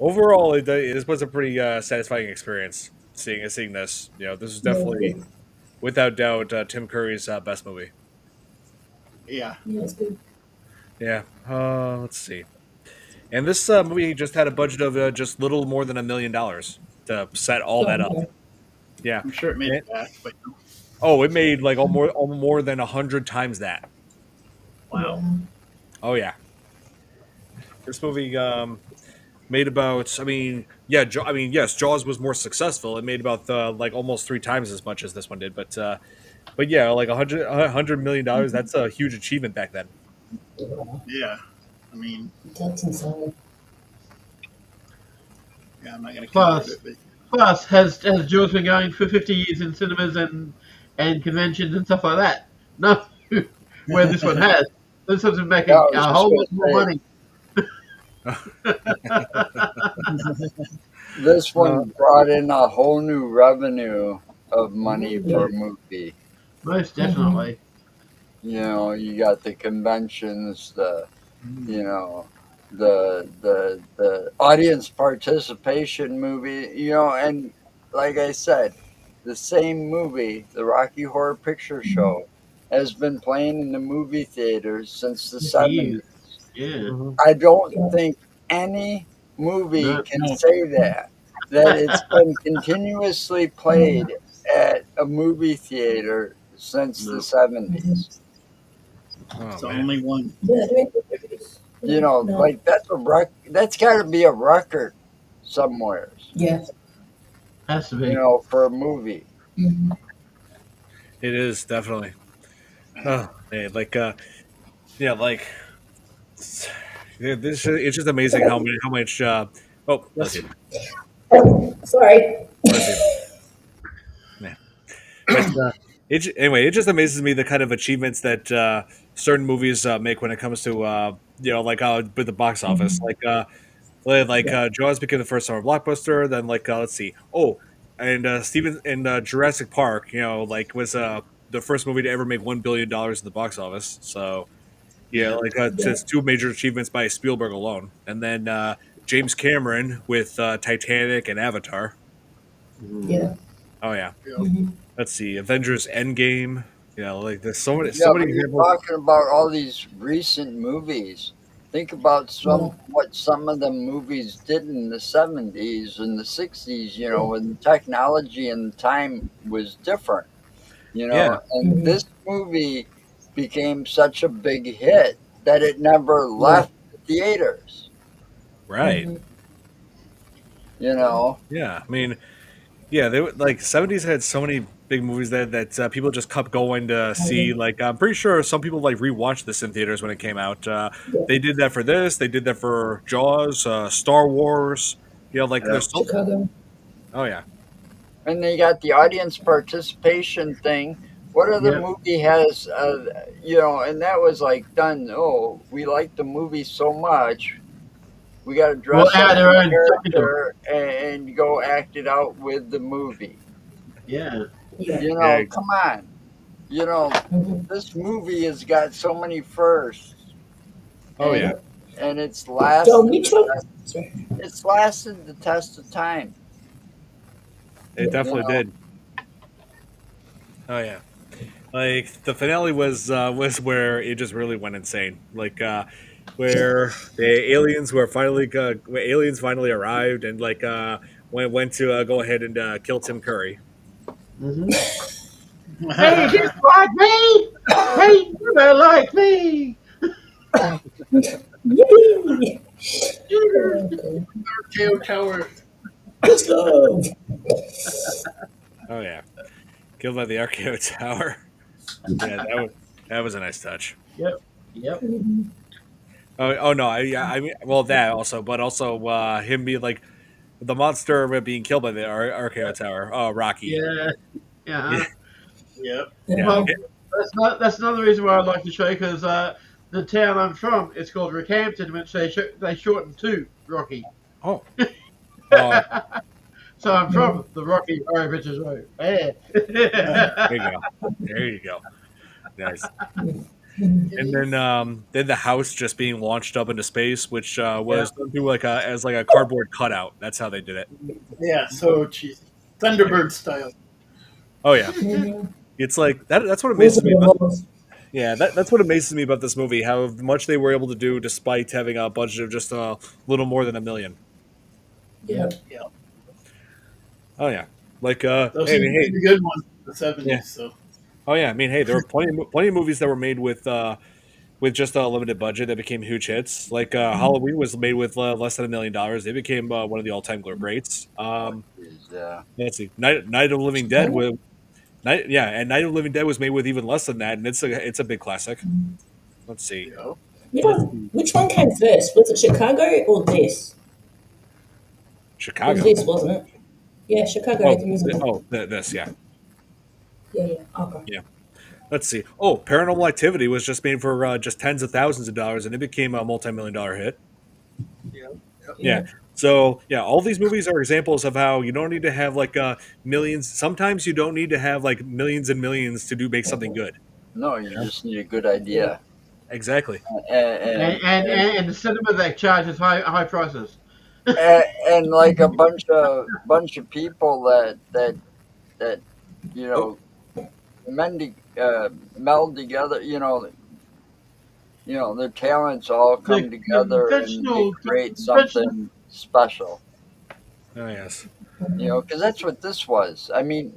overall, it was a pretty satisfying experience seeing this. This is Yeah, it's definitely, good. without doubt, Tim Curry's best movie. Yeah. Yeah, it's good. Yeah. Let's see. And this movie just had a budget of just little more than $1 million to set all Oh, that up. yeah. Yeah. I'm sure it made And- it back, but oh, it made like almost more than 100 times that. wow. Oh yeah. This movie made about. I mean, yeah. I mean, yes. Jaws was more successful. It made about like almost 3 times as much as this one did. But yeah, like $100 million. That's a huge achievement back then. Yeah. I mean, That's insane. yeah, I'm not gonna Plus, compare it, plus has Jaws been going for 50 years in cinemas and conventions and stuff like that? No, where this one has. This one's been Yeah, I making was a just whole gonna lot more say, money. this Uh, one brought in a whole new revenue of money for a movie. Most definitely. You got the conventions, you know, the audience participation movie, and like I said, the same movie, the Rocky Horror Picture Show, has been playing in the movie theaters since the 70s. Yeah. I don't think any movie No. can say that it's been continuously played at a movie theater since the No. 70s. oh, it's the man. only one. Yeah, I don't think it is. No. Like that's got to be a record somewhere, Yeah. Has to be. for a movie. Mhm. It is definitely. Oh man, yeah, like it's just amazing how much. Oh, bless you, Sorry. bless you. Yeah. But anyway, it just amazes me the kind of achievements that certain movies make when it comes to with the box office. Jaws became the first summer blockbuster. Then let's see. Oh, and Steven and Jurassic Park, was the first movie to ever make $1 billion in the box office. So yeah, Yeah. Yeah. just two major achievements by Spielberg alone, and then James Cameron with Titanic and Avatar. Yeah. Oh yeah. Yeah. Mhm. Let's see, Avengers Endgame. Like there's so many Yeah, but you're examples. talking about all these recent movies. Think about what some of the movies did in the 70s and the 60s, when the technology and the time was different, Yeah, and Mhm. this movie became such a big hit that it never left the theaters, right. Mhm. you know. Yeah, I mean, yeah, they were like '70s had so many big movies that people just kept going to see. Like I'm pretty sure some people rewatched this in theaters when it came out. Yeah. They did that for this. They did that for Jaws, Star Wars. Yeah. There's so. Chicago. Oh yeah, And they got the audience participation thing. What other Yep. movie has, and that was done. Oh, we like the movie so much, we got to Well, dress up add their the own technical. character and go act it out with the movie. Yeah. Yeah. Yeah. Come on. Mhm. This movie has got so many firsts, oh and, yeah, and it's So lasted. which one? Sorry. It's lasted the test of time. it definitely know. did. Oh yeah. Like the finale was where it just really went insane. Where the aliens finally arrived and went to go ahead and kill Tim Curry. Mm-hmm. Hey, just like me. Hey, you don't like me. Yippee! Okay. RKO Tower. Let's go. Oh yeah, killed by the RKO tower. Yeah, that was a nice touch. Yep. Oh no, I mean, well that also, but also him being the monster being killed by the RKO tower. Oh, Rocky. Yeah. Yeah. Yep. Yeah. Well, that's another reason why I like the show because the town I'm from it's called Rockhampton, which they shortened to Rocky. Oh. Uh, So I'm from the Rocky Horror Pictures Road. Yeah. there you go. There you go. Nice. And then the house just being launched up into space, which was done through like as like a cardboard cutout. That's how they did it. Yeah, so cheesy. Thunderbird style. Oh yeah, it's like that. That's what amazes me about. Yeah, that's what amazes me about this movie. How much they were able to do despite having a budget of just a little more than $1 million. Yeah. Yeah. Oh yeah, like Those hey, are hey, the good ones in the 70s. yeah. So Oh yeah, I mean, hey, there were plenty of movies that were made with just a limited budget that became huge hits. Like Halloween was made with less than $1 million. They became one of the all-time greats. Oh, geez, yeah. Let's see, Night of the Living Dead with and Night of the Living Dead was made with even less than that, and it's a big classic. Let's see, yeah. Which one came first? Was it Chicago or this? It was Chicago. this, wasn't it? Yeah, Chicago had the musical. This, yeah. Yeah, okay. Yeah. Let's see. Oh, Paranormal Activity was just made for just tens of thousands of dollars, and it became a multi-million-dollar hit. Yeah. Yeah. So yeah, all these movies are examples of how you don't need to have like millions. Sometimes you don't need to have like millions and millions to make something good. No, you just need a good idea. Exactly. And the cinema that charges high prices. And like a bunch of people that you know meld together. Their talents all come together and they create something special. Oh yes. Because that's what this was. I mean,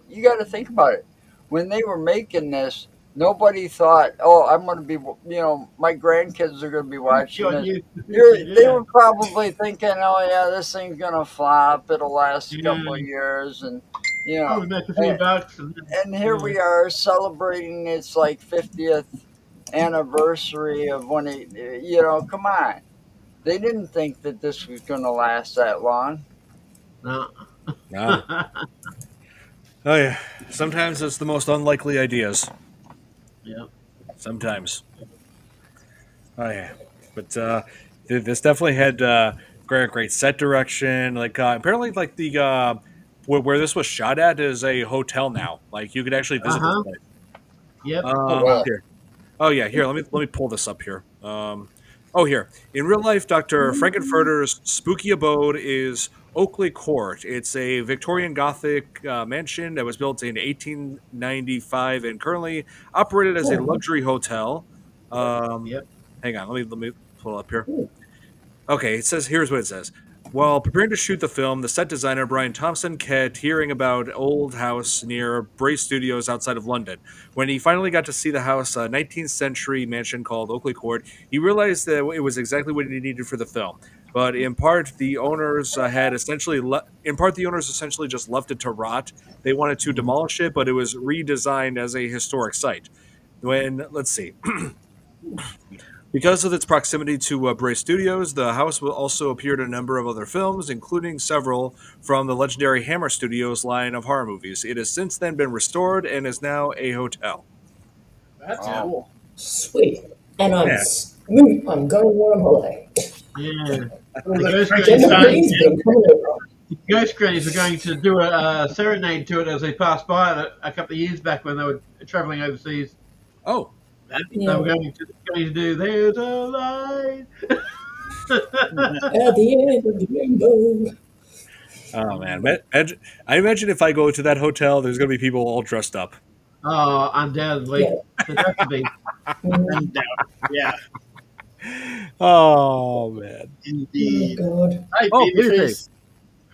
you got to think about it. When they were making this, nobody thought, "Oh, I'm going to be," my grandkids are going to be watching this. They were probably thinking, "Oh yeah, this thing's going to flop. It'll last a couple of years," and Probably make a few bucks. and here we are celebrating its like 50th anniversary of when it. Come on, they didn't think that this was going to last that long. No. No. Oh yeah. Sometimes it's the most unlikely ideas. Yeah. Sometimes. Oh yeah. But this definitely had great set direction. Like apparently, like the where this was shot at is a hotel now. Like you could actually visit this place. Yep. wow. Here. Oh yeah, here. Let me pull this up here. Here. In real life, Dr. Frank-N-Furter's spooky abode is Oakley Court. It's a Victorian Gothic mansion that was built in 1895 and currently operated as a luxury hotel. Yep. Hang on, let me pull it up here. Okay, here's what it says. While preparing to shoot the film, the set designer Brian Thompson kept hearing about old house near Bray Studios outside of London. When he finally got to see the house, a 19th century mansion called Oakley Court, he realized that it was exactly what he needed for the film. But in part, the owners essentially just left it to rot. They wanted to demolish it, but it was redesigned as a historic site. Let's see. Because of its proximity to Bray Studios, the house will also appear in a number of other films, including several from the legendary Hammer Studios line of horror movies. It has since then been restored and is now a hotel. That's cool. Sweet. And I'm going on holiday. Yeah. Ghost Grannies are going to do a serenade to it as they pass by a couple of years back when they were traveling overseas. Oh. They were going to do "There's a Light" at the end of the rainbow. Oh man, I imagine if I go to that hotel, there's going to be people all dressed up. Oh, undoubtedly, it has to be. Undoubtedly. Yeah. Oh man, Indeed. Oh God. Hi, Babyface.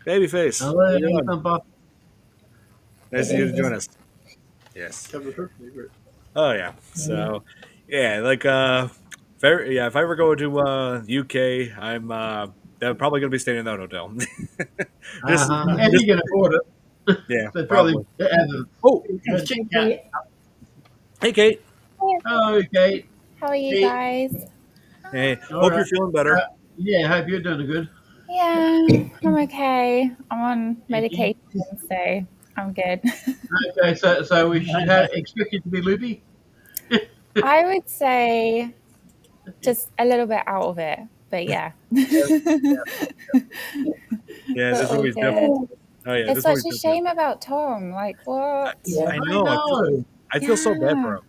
Babyface. Hello, nice of you to join us. Yes. Covered her favorite. Oh yeah. So, yeah, like if I ever go to UK, I'm probably gonna be staying in that hotel. And you can afford it. Yeah, So probably. Oh, Okay. hey Kate. Hello, Kate. How are you Hey. guys? Hey, All hope right. you're feeling better. Yeah, hope you're doing good. Yeah, I'm okay. I'm on medication, so I'm good. Okay, so we should expect it to be loopy. I would say just a little bit out of it, but yeah. Yeah, But this all movie's definitely. good. Oh yeah, It's this such movie's a definitely. shame about Tom. Like, what? Yeah. I I know. know. I feel so bad for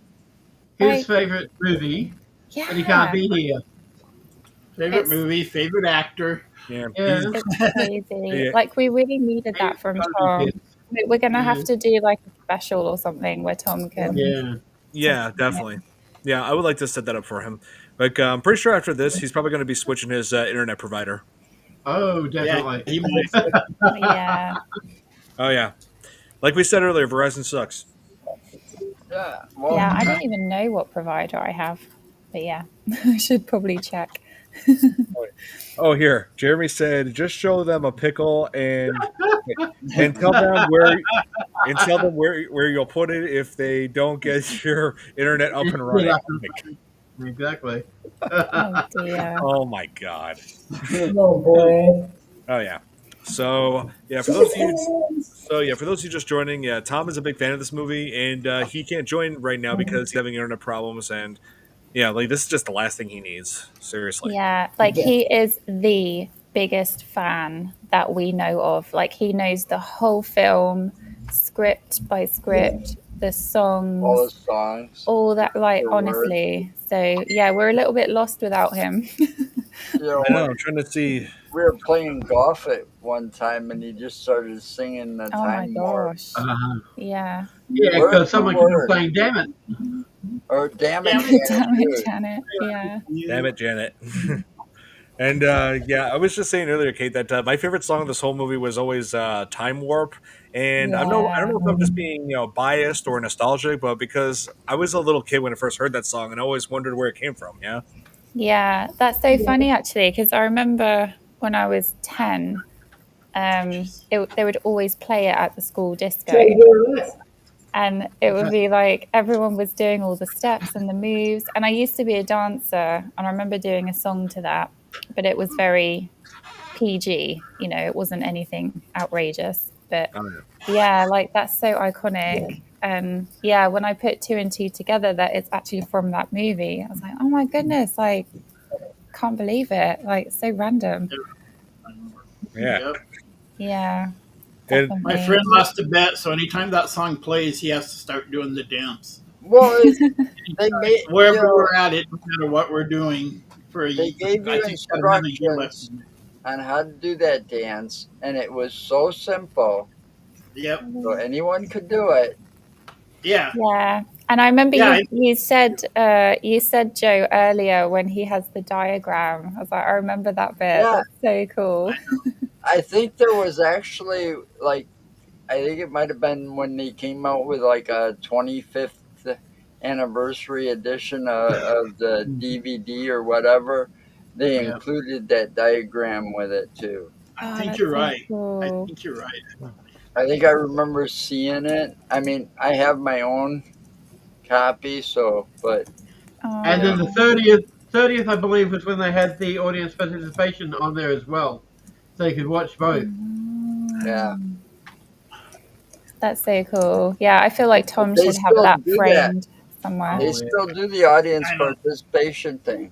Yeah. him. His Like, favorite movie, and he yeah. can't be here. Favorite It's movie, favorite actor. Yeah, Yeah. he's. it's crazy. Yeah, Like, we really needed He's that from gotta be Tom. pissed. We're gonna Yeah. have to do like a special or something where Tom can Yeah. yeah, talk about it. definitely. Yeah, I would like to set that up for him. Like, I'm pretty sure after this, he's probably going to be switching his internet provider. Oh, Yeah, definitely. he might. Yeah. Oh yeah, like we said earlier, Verizon sucks. Yeah. Well, Yeah, I don't even know what provider I have. But yeah, I should probably check. Oh, here, Jeremy said, just show them a pickle and tell them where you'll put it if they don't get your internet up and running. Exactly. Oh dear. Oh my god. Oh boy. Oh yeah. So yeah, for those of you just joining, yeah, Tom is a big fan of this movie, and he can't join right now because he's having internet problems, and yeah, like this is just the last thing he needs. Seriously. Yeah, like Yeah. he is the biggest fan that we know of. Like he knows the whole film, script by script, the all the songs, songs. all that. Like The words. honestly, so yeah, we're a little bit lost without him. You know, I know. I'm trying to see. we were playing golf at one time, and he just started singing the Oh my time warp. gosh. Uh-huh. Yeah. Yeah, Word because for someone could have word. played Damn It. Or damn it, Damn Janet, Damn it, too. Janet. Yeah. Damn it, Janet. And yeah, I was just saying earlier, Kate, that my favorite song of this whole movie was always "Time Warp." And I don't know if I'm just being biased or nostalgic, but because I was a little kid when I first heard that song, and I always wondered where it came from. Yeah. Yeah, that's so funny actually, because I remember when I was 10, they would always play it at the school disco. So you're right. And it would be like everyone was doing all the steps and the moves. And I used to be a dancer, and I remember doing a song to that, but it was very PG, it wasn't anything outrageous. But Oh, yeah, like that's so iconic. And yeah, when I put two and two together that it's actually from that movie, I was like, oh my goodness, like, can't believe it. Like, it's so random. yeah. Yep. Yeah. And- Definitely. My friend lost a bet, so anytime that song plays, he has to start doing the dance. Well, they made Wherever we're at it, no matter what we're doing. They gave you I think that's another year left. instructions on how to do that dance, and it was so simple, Yep. so anyone could do it. Yeah. Yeah. And I remember Yeah, you said Joe earlier when he has the diagram. I was like, I remember that bit. Yeah. That's so cool. I think there was actually I think it might have been when they came out with like a 25th anniversary edition of the DVD or whatever. They Yeah. included that diagram with it too. I Oh, think that's you're so right. I cool. think you're right. I think I remember seeing it. I mean, I have my own copy, but Oh, And then the 30th, I believe, was when they had the audience participation on there as well. So you could watch both. yeah. that's so cool. Yeah, I feel like Tom They should have still that do that. framed somewhere. They still do the audience I know. participation thing.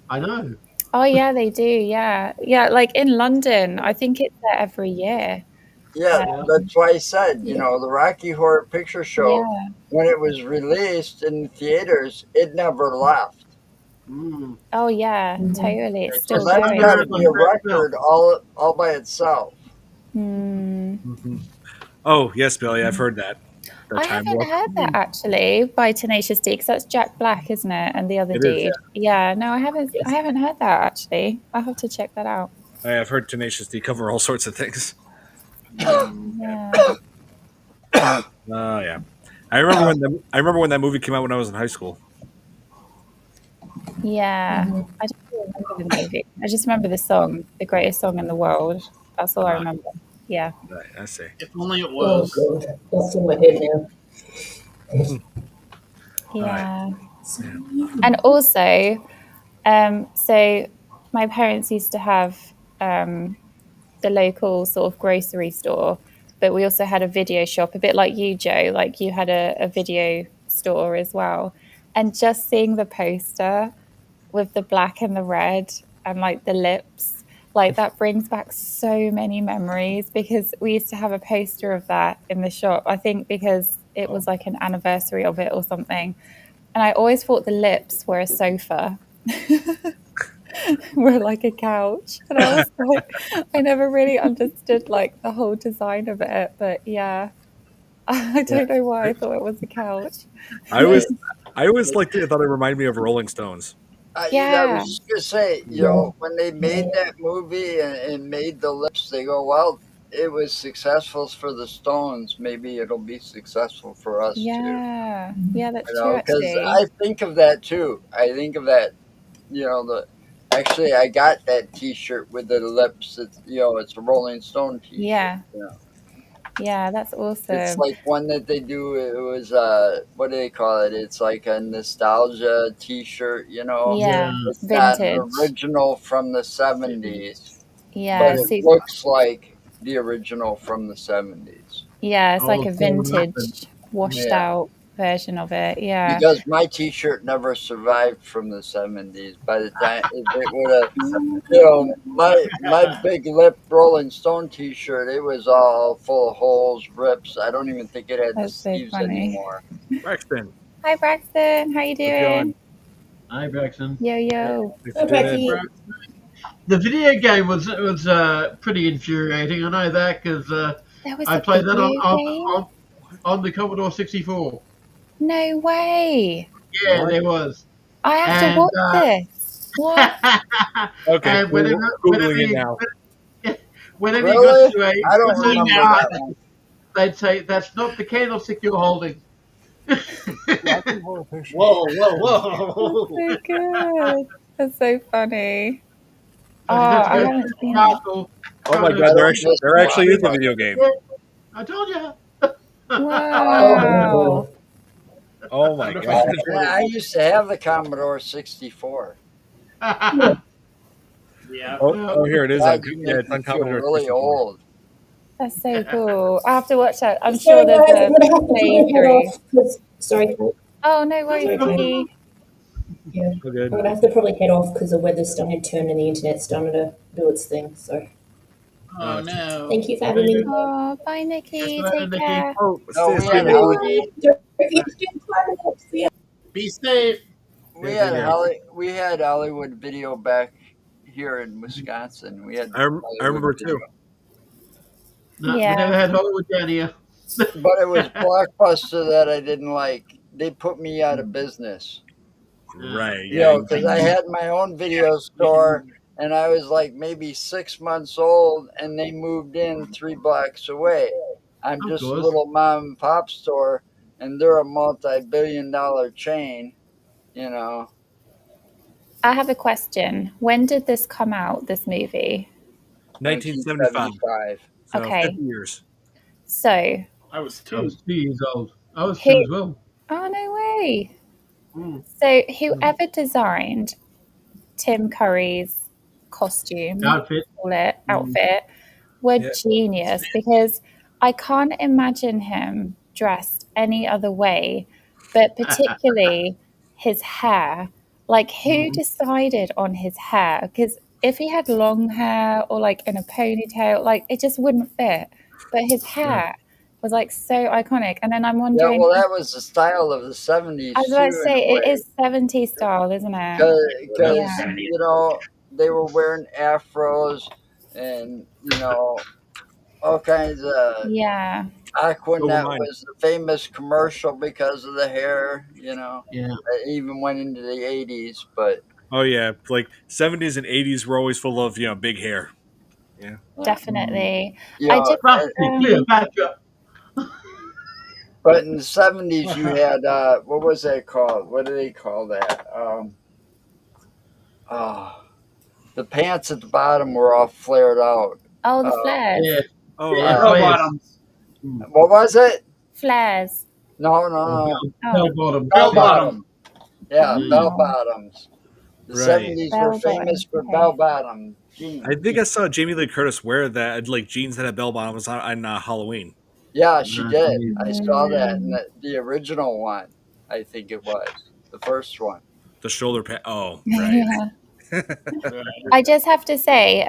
I know. Oh yeah, they do. Yeah. Yeah, like in London, I think it's there every year. Yeah, Yeah. that's why I said, the Rocky Horror Picture Show, Yeah. when it was released in the theaters, it never left. Mm. Oh yeah, totally. It's So still that's going. got to be a record all by itself. Hmm. Oh yes, Billy, I've heard that. The I Time haven't Warp. heard that actually by Tenacious D, because that's Jack Black, isn't it? And the other It dude. is, Yeah, no, I haven't. I haven't heard that actually. I'll have to check that out. I've heard Tenacious D cover all sorts of things. Yeah. Oh yeah, I remember when that movie came out when I was in high school. Yeah. I don't really remember the movie. I just remember the song, the greatest song in the world. That's all I remember. Yeah. Right, I see. If only it Oh was. god, that's in my head now. Yeah. And also, so my parents used to have the local sort of grocery store, but we also had a video shop, a bit like you, Joe. Like you had a video store as well. And just seeing the poster with the black and the red and like the lips, like that brings back so many memories because we used to have a poster of that in the shop. I think because it was like an anniversary of it or something. And I always thought the lips were a sofa. Were like a couch. And I was like, I never really understood like the whole design of it. But yeah, I don't know why I thought it was a couch. I always thought it reminded me of Rolling Stones. I Yeah. was just gonna say, when they made that movie and made the lips, they go, well, it was successful for the Stones. Maybe it'll be successful for us too. Yeah. Yeah, that's true Because actually. I think of that too. I think of that. Actually, I got that T-shirt with the lips. It's a Rolling Stone T-shirt. Yeah. Yeah, that's awesome. It's like one that they do. It was what do they call it? It's like a nostalgia T-shirt. Yeah. It's not Vintage. an original from the 70s, Yeah. but it looks like the original from the 70s. Yeah, it's like a Old school vintage, washed out version of it. Yeah. Because my T-shirt never survived from the 70s. By the time it would have, my big lip Rolling Stone T-shirt, it was all full of holes, rips. I don't even think it had That's so the sleeves funny. anymore. Braxton. Hi, Braxton. How you doing? Hi, Braxton. Yo, yo. Thanks for tuning in. The video game was pretty infuriating. I know that because There was I a played that video game? on the Commodore 64. No way. Yeah, there was. I have to watch this. What? Okay, And whenever Googling it now. whenever Really? you got to a I don't certain remember hour, that one. they'd say, that's not the candlestick you're holding. Whoa, whoa. So good. That's so funny. Oh, That's I good. haven't seen it. Castle. Oh my god, there actually is a video game. I told you. Wow. Oh my god. Yeah, I used to have the Commodore 64. Yeah. Oh, here it is. God, Yeah, you it's make on me feel Commodore really 64. old. That's so cool. I have to watch that. I'm Sorry, sure there's guys, a I'm gonna have to probably head playthrough. off. 'Cause- sorry, Oh, no worries, Sorry, Vicky. yeah. So good. I'm gonna have to probably head off because the weather's starting to turn and the internet's starting to do its thing. So Oh no. thank you for having me. Oh, bye, Nikki. Yes, Take Nikki. care. Oh, No, we sis, had yeah. Holly. Don't forget to do the time lapse. Yeah. Be safe. We had Hollywood video back here in Wisconsin. We had I remember Hollywood video. too. No, Yeah. we never had Hollywood down here. But it was Blockbuster that I didn't like. They put me out of business. Right, yeah. Because I had my own video store and I was like maybe 6 months old and they moved in 3 blocks away. I'm Of just a course. little mom and pop store and they're a multi-billion-dollar chain, I have a question. When did this come out, this movie? 1975. 1975. So Okay. 50 years. So, I was I 2. was 2 years old. I was Hey. 2 as well. oh, no way. Mm. So, whoever designed Tim Curry's costume, Outfit. call it, outfit, were Yeah. genius because I can't imagine him dressed any other way, but particularly his hair. Like, who decided on his hair? Because if he had long hair or like in a ponytail, like it just wouldn't fit. But his hair was like so iconic. And then I'm Yeah, wondering, well, that was the style of the 70s I was about to too, say, in a it way. is 70s style, isn't it? Because, Yeah. they were wearing afros and, all kinds of... Yeah. Aquanet mine. was the famous commercial because of the hair, Yeah. It even went into the 80s, but... Oh yeah, like 70s and 80s were always full of, big hair. Yeah. Definitely. You I know, just, Rusty, Cleopatra. but in the 70s, you had, what was that called? What do they call that? The pants at the bottom were all flared out. oh, the flares. Yeah. Oh, Yeah, Bell players. bottoms. What was it? Flares. No. Oh. Bell bottom. Bell bottom. Yeah, Oh. bell bottoms. The Right. 70s were Bell bottom. famous for Okay. bell bottom jeans. I think I saw Jamie Lee Curtis wear that like jeans that had bell bottoms on Halloween. Yeah, she Ah, did. geez. I saw that in the original one. I think it was the first one. The shoulder pad. Oh, right. Yeah. Right. I just have to say,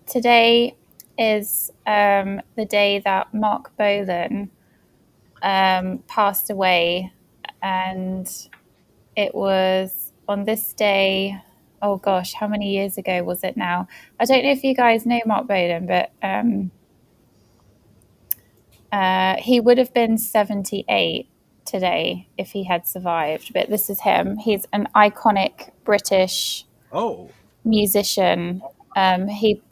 today is the day that Mark Bolan passed away, and it was on this day. Oh gosh, how many years ago was it now? I don't know if you guys know Mark Bolan, but he would have been 78 today if he had survived. But this is him. He's an iconic British Oh, musician.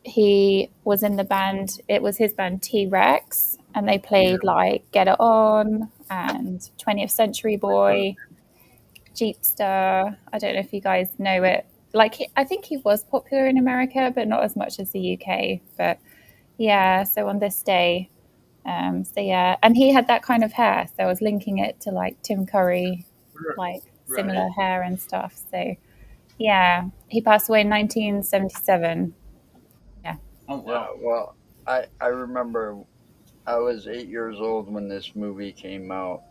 He was in the band. It was his band T Rex, and they played like Get It On and 20th Century Boy, Jeepster. I don't know if you guys know it. Like I think he was popular in America, but not as much as the UK. But yeah, so on this day, so yeah, and he had that kind of hair. So I was linking it to like Tim Curry, like similar Right. hair and stuff. So yeah, he passed away in 1977. Yeah. Oh Yeah, wow. well, I remember I was 8 years old when this movie came out.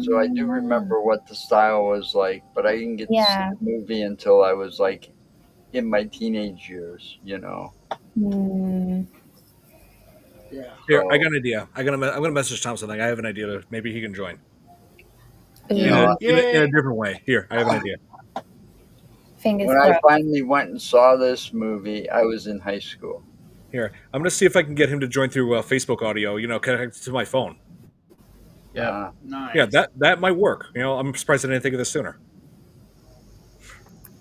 So I do remember what the style was like, but I didn't get to see Yeah. the movie until I was like in my teenage years, you know. Mm, Yeah. here I So, got an idea. I'm gonna message Tom something. I have an idea. Maybe he can join you in ooh, know, a different way. Here, I have an idea. fingers when I crossed. finally went and saw this movie, I was in high school. Here, I'm gonna see if I can get him to join through Facebook audio. Connect to my phone. Yeah. Nice. Yeah, that might work. I'm surprised I didn't think of this sooner.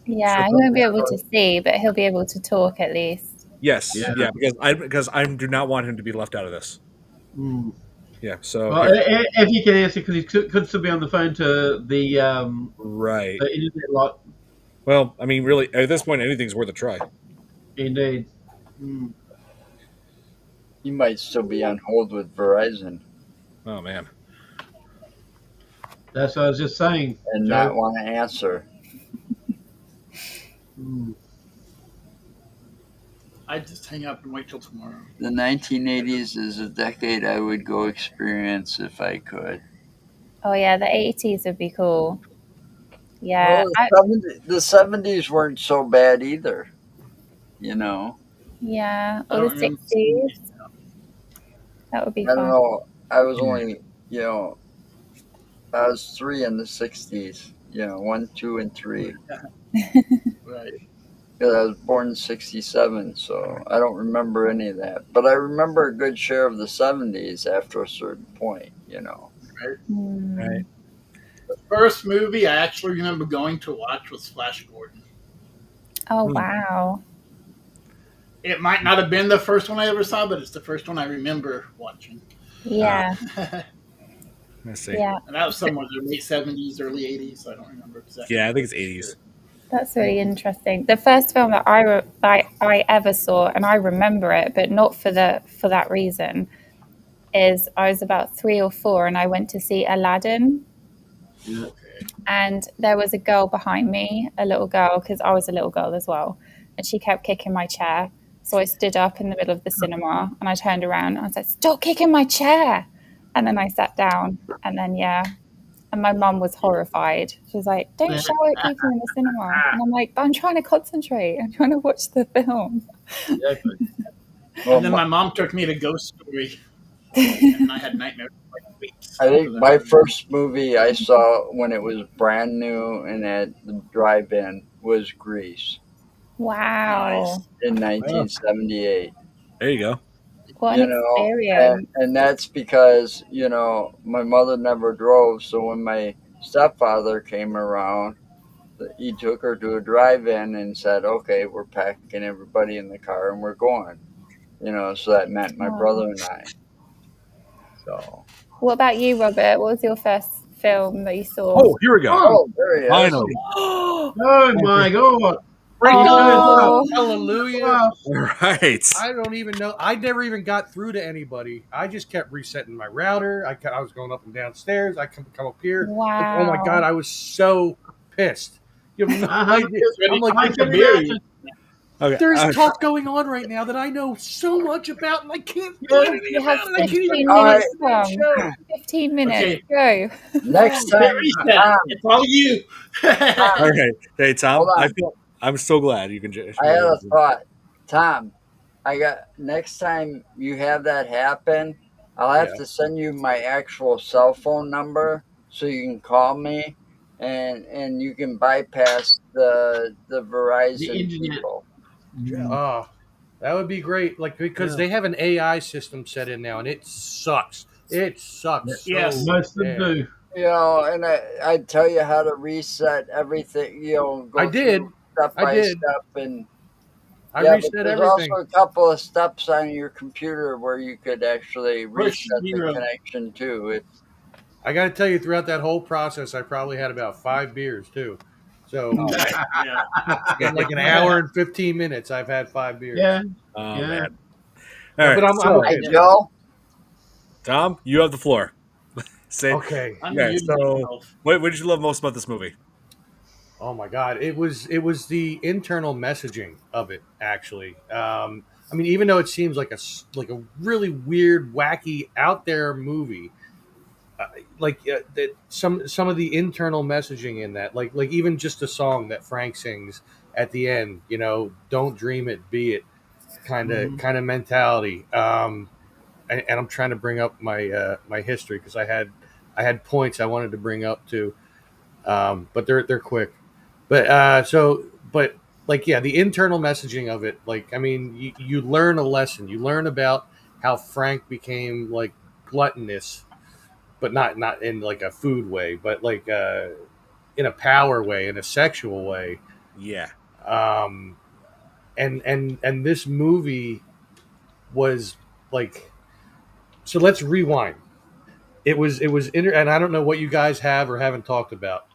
Yeah, he won't be able to see, but he'll be able to talk at least. Yes, Yeah. yeah, because I do not want him to be left out of this. Mm. Yeah, so Well, here. if he can answer, because he could still be on the phone to the Right. internet lot. Well, I mean, really, at this point, anything's worth a try. Indeed. Mm. He might still be on hold with Verizon Oh man. That's what I was just saying. and Joe. not want to answer. Mm. I'd just hang up and wait till tomorrow. The 1980s is a decade I would go experience if I could. Oh yeah, the 80s would be cool. Yeah, Well, the 70s weren't so bad either, you know. yeah, I or don't the remember 60s. That would be I don't fun. know. I was only, I was 3 in the 60s, 1, 2, and 3. Right. Because I was born in 67, so I don't remember any of that. But I remember a good share of the 70s after a certain point, Mm. Right. The first movie I actually remember going to watch was Flash Gordon. Oh Hmm. wow. It might not have been the first one I ever saw, but it's the first one I remember watching. Yeah, Let's see. yeah. And that was somewhere in the late 70s, early 80s. I don't remember exactly. Yeah, I think it's 80s. That's really interesting. The first film that I ever saw, and I remember it, but not for that reason, is I was about 3 or 4, and I went to see Aladdin, Okay. and there was a girl behind me, a little girl, because I was a little girl as well, and she kept kicking my chair. So I stood up in the middle of the cinema, and I turned around, and I said, "Stop kicking my chair!" And then I sat down, and then and my mum was horrified. She was like, "Don't shout at people in the cinema." And I'm like, "But I'm trying to concentrate. I'm trying to watch the film." Exactly. Well, And then my mom took me to Ghost Story, and I had nightmares for like weeks. I think after my that. first movie I saw when it was brand new and at the drive-in was Grease Wow. Nice. in 1978. There you go. What an experience. And that's because, my mother never drove. So when my stepfather came around, he took her to a drive-in and said, "Okay, we're packing everybody in the car and we're going." So that meant my Oh. brother and I. So. What about you, Robert? What was your first film that you saw? Oh, here we go. Oh, there he is. Finally. Oh my God! Oh. Hallelujah. All right. I don't even know. I never even got through to anybody. I just kept resetting my router. I was going up and downstairs. I come up here. Wow. Oh my God, I was so pissed You have no idea. It's ready I'm like, I can imagine. Okay. there's talk going on right now that I know so much about, and I can't do Yeah. anything You have about it. I can't even 15 All minutes, right. the damn Tom. show. 15 minutes. Okay. Go. Next Hit time, reset. Tom, It's all you. All right. Hey, hold Tom. on. I'm so glad you can. I had a thought. Tom, I got next time you have that happen, I'll have Yeah. to send you my actual cell phone number so you can call me and you can bypass the The Verizon internet. people. Oh, that would be great. Like, because Yeah. they have an AI system set in now, and it sucks. It sucks. Yes. So Most of them bad. do. You know, and I tell you how to reset everything, you know, I go did. through step I by did. step and I yeah, but reset there's everything. also a couple of steps on your computer where you could actually Push reset the zero. connection too. It's I got to tell you, throughout that whole process, I probably had about 5 beers too. So Yeah. in like an hour and 15 minutes, I've had 5 beers. Yeah. Oh Yeah. man. Yeah, All but right. I'm So, okay Hey now. Joe, Tom, you have the floor. Say. Okay. I'm Okay. muting So, myself. what did you love most about this movie? Oh my God, it was the internal messaging of it actually. I mean, even though it seems like a really weird, wacky, out there movie, that some of the internal messaging in that, like even just a song that Frank sings at the end, don't dream it, be it, kind of mentality. And I'm trying to bring up my history because I had points I wanted to bring up too, but they're quick. But like, yeah, the internal messaging of it, like, I mean, you learn a lesson. You learn about how Frank became like gluttonous, but not in like a food way, but like in a power way, in a sexual way. Yeah. Um, and this movie was like, so let's rewind. And I don't know what you guys have or haven't talked about.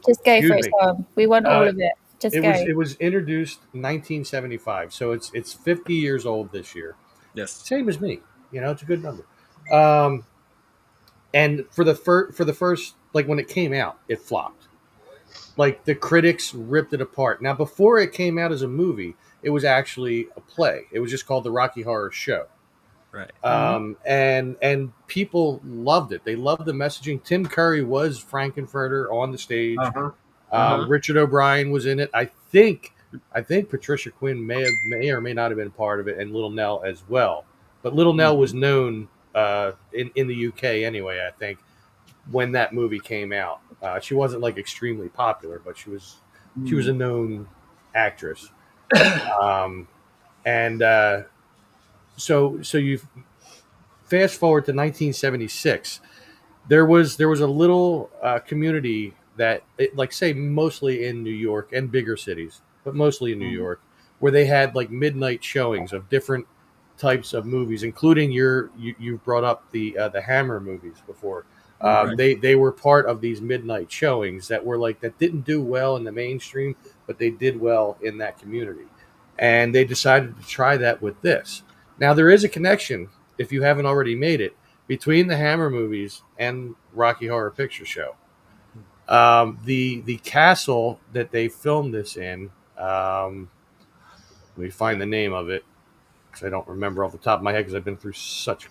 Just go for Excuse it, me. Tom. We want all Uh, of it. Just It go. was introduced 1975, so it's 50 years old this year. Yes. Same as me, it's a good number. Um, and for the first, like, when it came out, it flopped. Like, the critics ripped it apart. Now, before it came out as a movie, it was actually a play. It was just called the Rocky Horror Show. Right. And people loved it. They loved the messaging. Tim Curry was Frank-N-Furter on the stage. Richard O'Brien was in it. I think Patricia Quinn may or may not have been part of it, and Little Nell as well. But Little Nell was known in the UK anyway. I think when that movie came out, she wasn't like extremely popular, but she was a known actress. Um, and so you fast forward to 1976. There was a little community that, like, say, mostly in New York and bigger cities, but mostly in New York, where they had like midnight showings of different types of movies, including you've brought up the Hammer movies before. Right. They were part of these midnight showings that didn't do well in the mainstream, but they did well in that community, and they decided to try that with this. Now there is a connection, if you haven't already made it, between the Hammer movies and Rocky Horror Picture Show. The castle that they filmed this in, let me find the name of it because I don't remember off the top of my head because I've been through such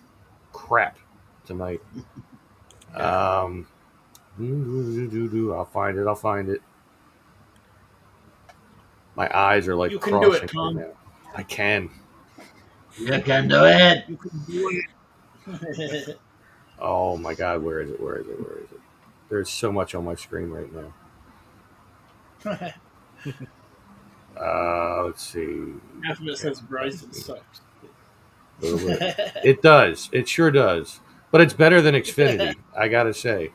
crap tonight. I'll find it. I'll find it. My eyes are like You can do crossing it, Tom. right now. I can. You can do it. You can do it. Oh my God, where is it? Where is it? Where is it? There's so much on my screen right now. Let's see. Half of it says Bryson sucks. It does. It sure does. But it's better than Xfinity, I gotta say.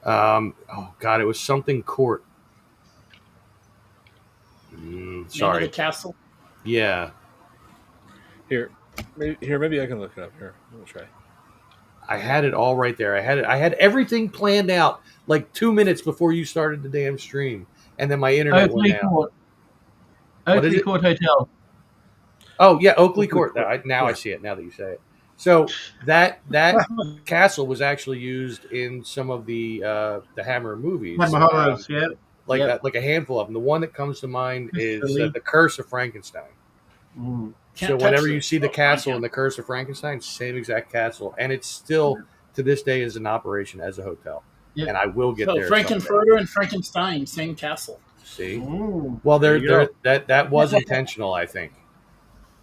Oh God, it was something court. Name of Sorry. the castle. Yeah, Maybe I can look it up here. We'll try. I had it all right there. I had everything planned out like 2 minutes before you started the damn stream, and then my internet Oakley went out. Court. What is Oakley it? Court Hotel. Oh yeah, Oakley Court. Court. Now I Yeah. see it. Now that you say it. So that castle was actually used in some of the Hammer movies. Hammer horrors, yeah. Like a handful of them. The one that comes to mind is Silly. the Curse of Frankenstein. Mm. So Can't whenever touch you this. see the Oh, castle I in the Curse of Frankenstein, same exact castle, and it's still to this day is in operation as a hotel. Yeah. And I will get So there. someday. Frank-N-Furter and Frankenstein, same castle. See, Mm. well, There you go. that was intentional. I think.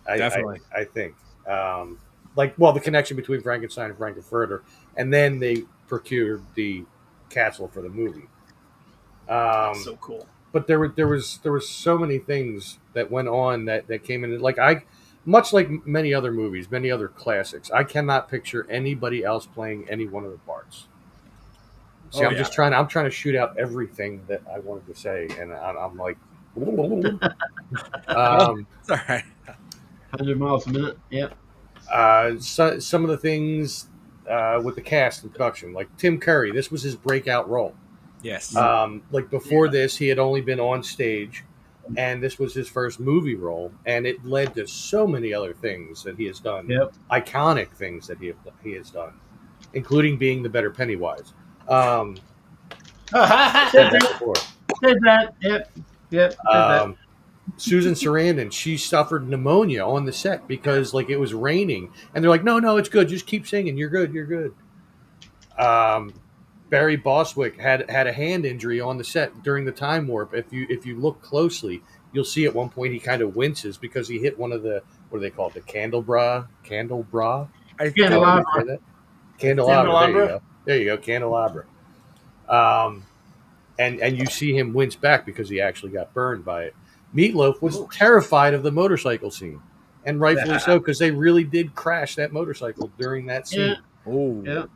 Definitely. I think. The connection between Frankenstein and Frank-N-Furter, and then they procured the castle for the movie. That's so cool. But there was so many things that went on that came in. Much like many other movies, many other classics, I cannot picture anybody else playing any one of the parts. See, I'm trying to shoot out everything that I wanted to say, and I'm like, It's all right. 100 miles a minute. Yep. some of the things with the cast and production, like Tim Curry, this was his breakout role. Yes. Before this, he had only been on stage, and this was his first movie role, and it led to so many other things that he has done, iconic things that he has done, including being the better Pennywise. Said that before. Said that. Yep. Said that. Susan Sarandon, she suffered pneumonia on the set because it was raining, and they're like, no, it's good, just keep singing, you're good. Barry Bostwick had a hand injury on the set during the time warp. If you look closely, you'll see at one point he kind of winces because he hit one of the, what do they call it, the candelabra. Candelabra. Candelabra. There you go, candelabra. And you see him wince back because he actually got burned by it. Meatloaf was terrified of the motorcycle scene, and rightfully so, because they really did crash that motorcycle during that scene. Oh.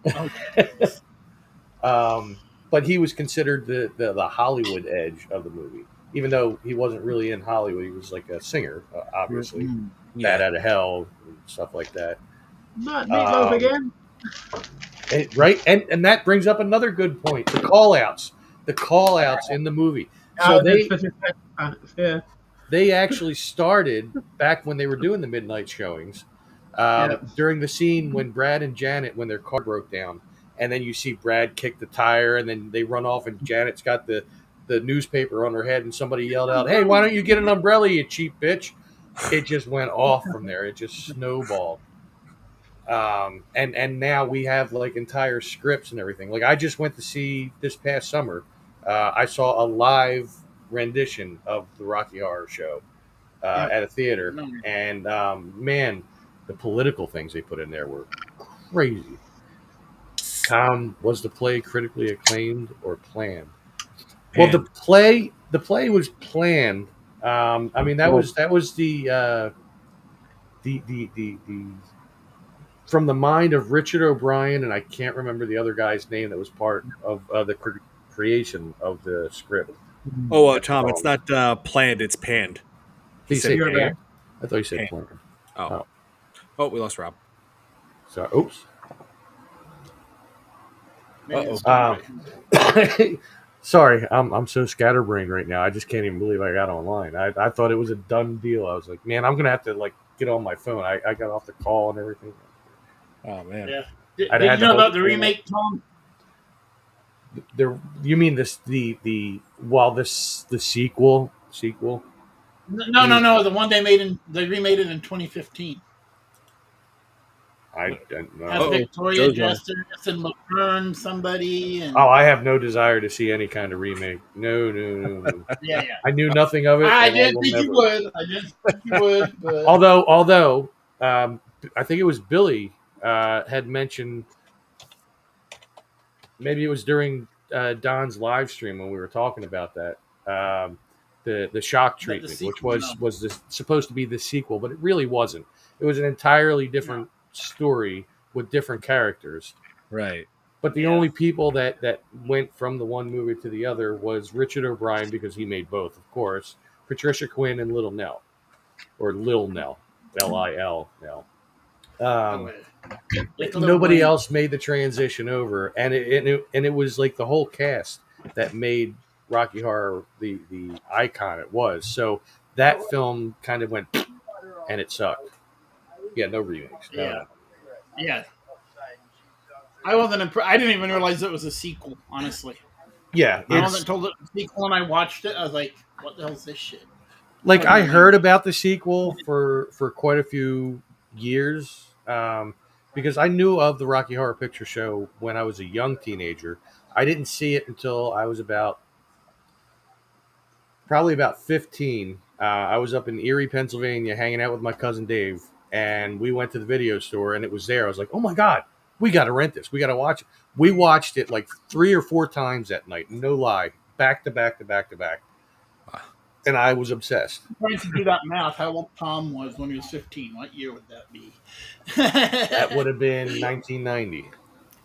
But he was considered the Hollywood edge of the movie, even though he wasn't really in Hollywood. He was like a singer, obviously. Bad Out of Hell, and stuff like that. Not Meatloaf again. Right, and that brings up another good point: the call-outs in the movie. So they actually started back when they were doing the midnight showings, during the scene when Brad and Janet, when their car broke down, and then you see Brad kick the tire, and then they run off, and Janet's got the newspaper on her head, and somebody yelled out, "Hey, why don't you get an umbrella, you cheap bitch?" It just went off from there. It just snowballed. And now we have entire scripts and everything. I just went to see this past summer. I saw a live rendition of the Rocky Horror Show at a theater, and man, the political things they put in there were crazy. Tom, was the play critically acclaimed or planned? Well, the play was planned. I mean, that was the from the mind of Richard O'Brien, and I can't remember the other guy's name that was part of the creation of the script. Oh, Tom, it's not planned; it's panned. He said panned? I thought you said planned. Oh, we lost Rob. So, oops. Sorry, I'm so scatterbrained right now. I just can't even believe I got online. I thought it was a done deal. I was like, man, I'm gonna have to get on my phone. I got off the call and everything. Oh man. Yeah. Did you know about the remake, Tom? You mean the sequel? No. The one they remade it in 2015. I don't know. Has Victoria Justice and Laverne, somebody. And... Oh, I have no desire to see any kind of remake. No. Yeah. I knew nothing of it. I didn't think you would. But... Although, I think it was Billy had mentioned. Maybe it was during Don's live stream when we were talking about that. The shock treatment, which was supposed to be the sequel, but it really wasn't. It was an entirely different story with different characters. Right. But the only people that went from the one movie to the other was Richard O'Brien, because he made both, of course, Patricia Quinn, and Little Nell. Or Lil Nell. Lil Nell. Nobody else made the transition over, and it was the whole cast that made Rocky Horror the icon it was. So that film kind of went, and it sucked. Yeah, no remakes. No. Yeah. I wasn't impressed. I didn't even realize it was a sequel, honestly. Yeah, I it's wasn't told it was a sequel when I watched it. I was like, what the hell's this shit? like I wasn't heard even- about the sequel for quite a few years, because I knew of the Rocky Horror Picture Show when I was a young teenager. I didn't see it until I was probably about 15. I was up in Erie, Pennsylvania, hanging out with my cousin Dave, and we went to the video store, and it was there. I was like, "Oh my god, we got to rent this. We got to watch it." We watched it like 3 or 4 times that night, no lie, back to back to back to back, and I was obsessed. I'm trying to do that math. How old Tom was when he was 15? What year would that be? That would have been 1990.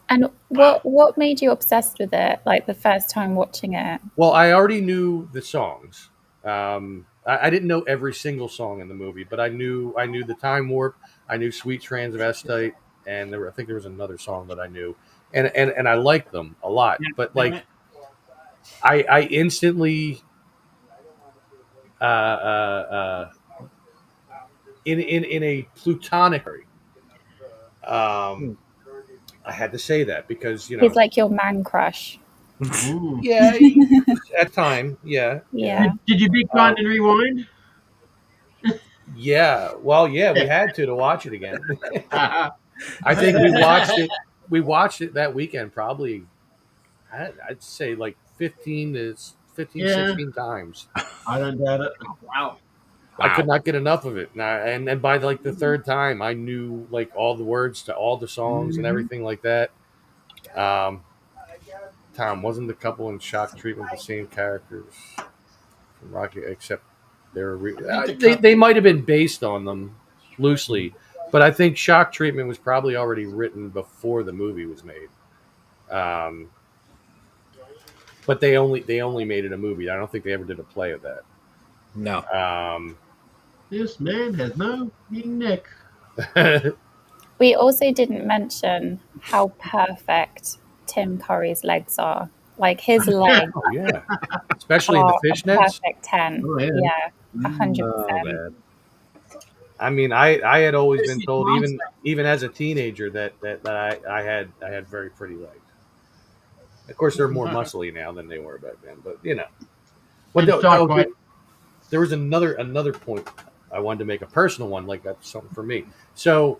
And Wow. what made you obsessed with it? Like the first time watching it? Well, I already knew the songs. I didn't know every single song in the movie, but I knew the Time Warp. I knew Sweet Transvestite, and I think there was another song that I knew, and I liked them a lot. Yeah, But damn like, it. I instantly, in a plutonic, um, I had to say that because He's like your man crush. Ooh. yeah, at time, yeah, Yeah. Did you be kind and rewind? yeah. Well, yeah, we had to watch it again. I think we watched it. We watched it that weekend, probably. I'd say like 15, Yeah. 16 times. I don't doubt it. Wow. I could not get enough of it, and by like the third time, I knew like all the words to all the songs and everything like that. Tom, wasn't the couple in Shock Treatment the same characters from Rocky, except they were they might have been based on them loosely, but I think Shock Treatment was probably already written before the movie was made. But they only made it a movie. I don't think they ever did a play of that. No. This man has no neck. We also didn't mention how perfect Tim Curry's legs are. Like his legs Oh yeah, especially in are the a fishnets. perfect 10. Oh, yeah. Yeah, 100%. Oh, man. I mean, I had always been told, even as a teenager, that I had very pretty legs. Of course, they're more muscly now than they were back then, but you know. But And dark white. there was another point I wanted to make, a personal one, like that's something for me. So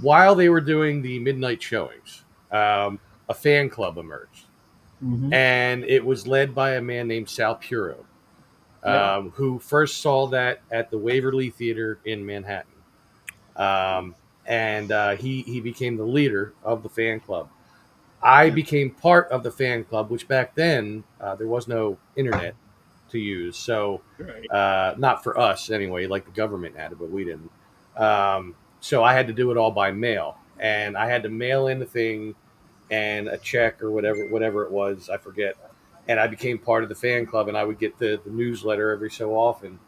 while they were doing the midnight showings, a fan club emerged, and it was led by a man named Sal Puro, who first saw that at the Waverly Theater in Manhattan, and he became the leader of the fan club. I became part of the fan club, which back then there was no internet to use, so not for us anyway. Like the government had it, but we didn't. So I had to do it all by mail, and I had to mail in the thing and a check or whatever it was, I forget. And I became part of the fan club, and I would get the newsletter every so often.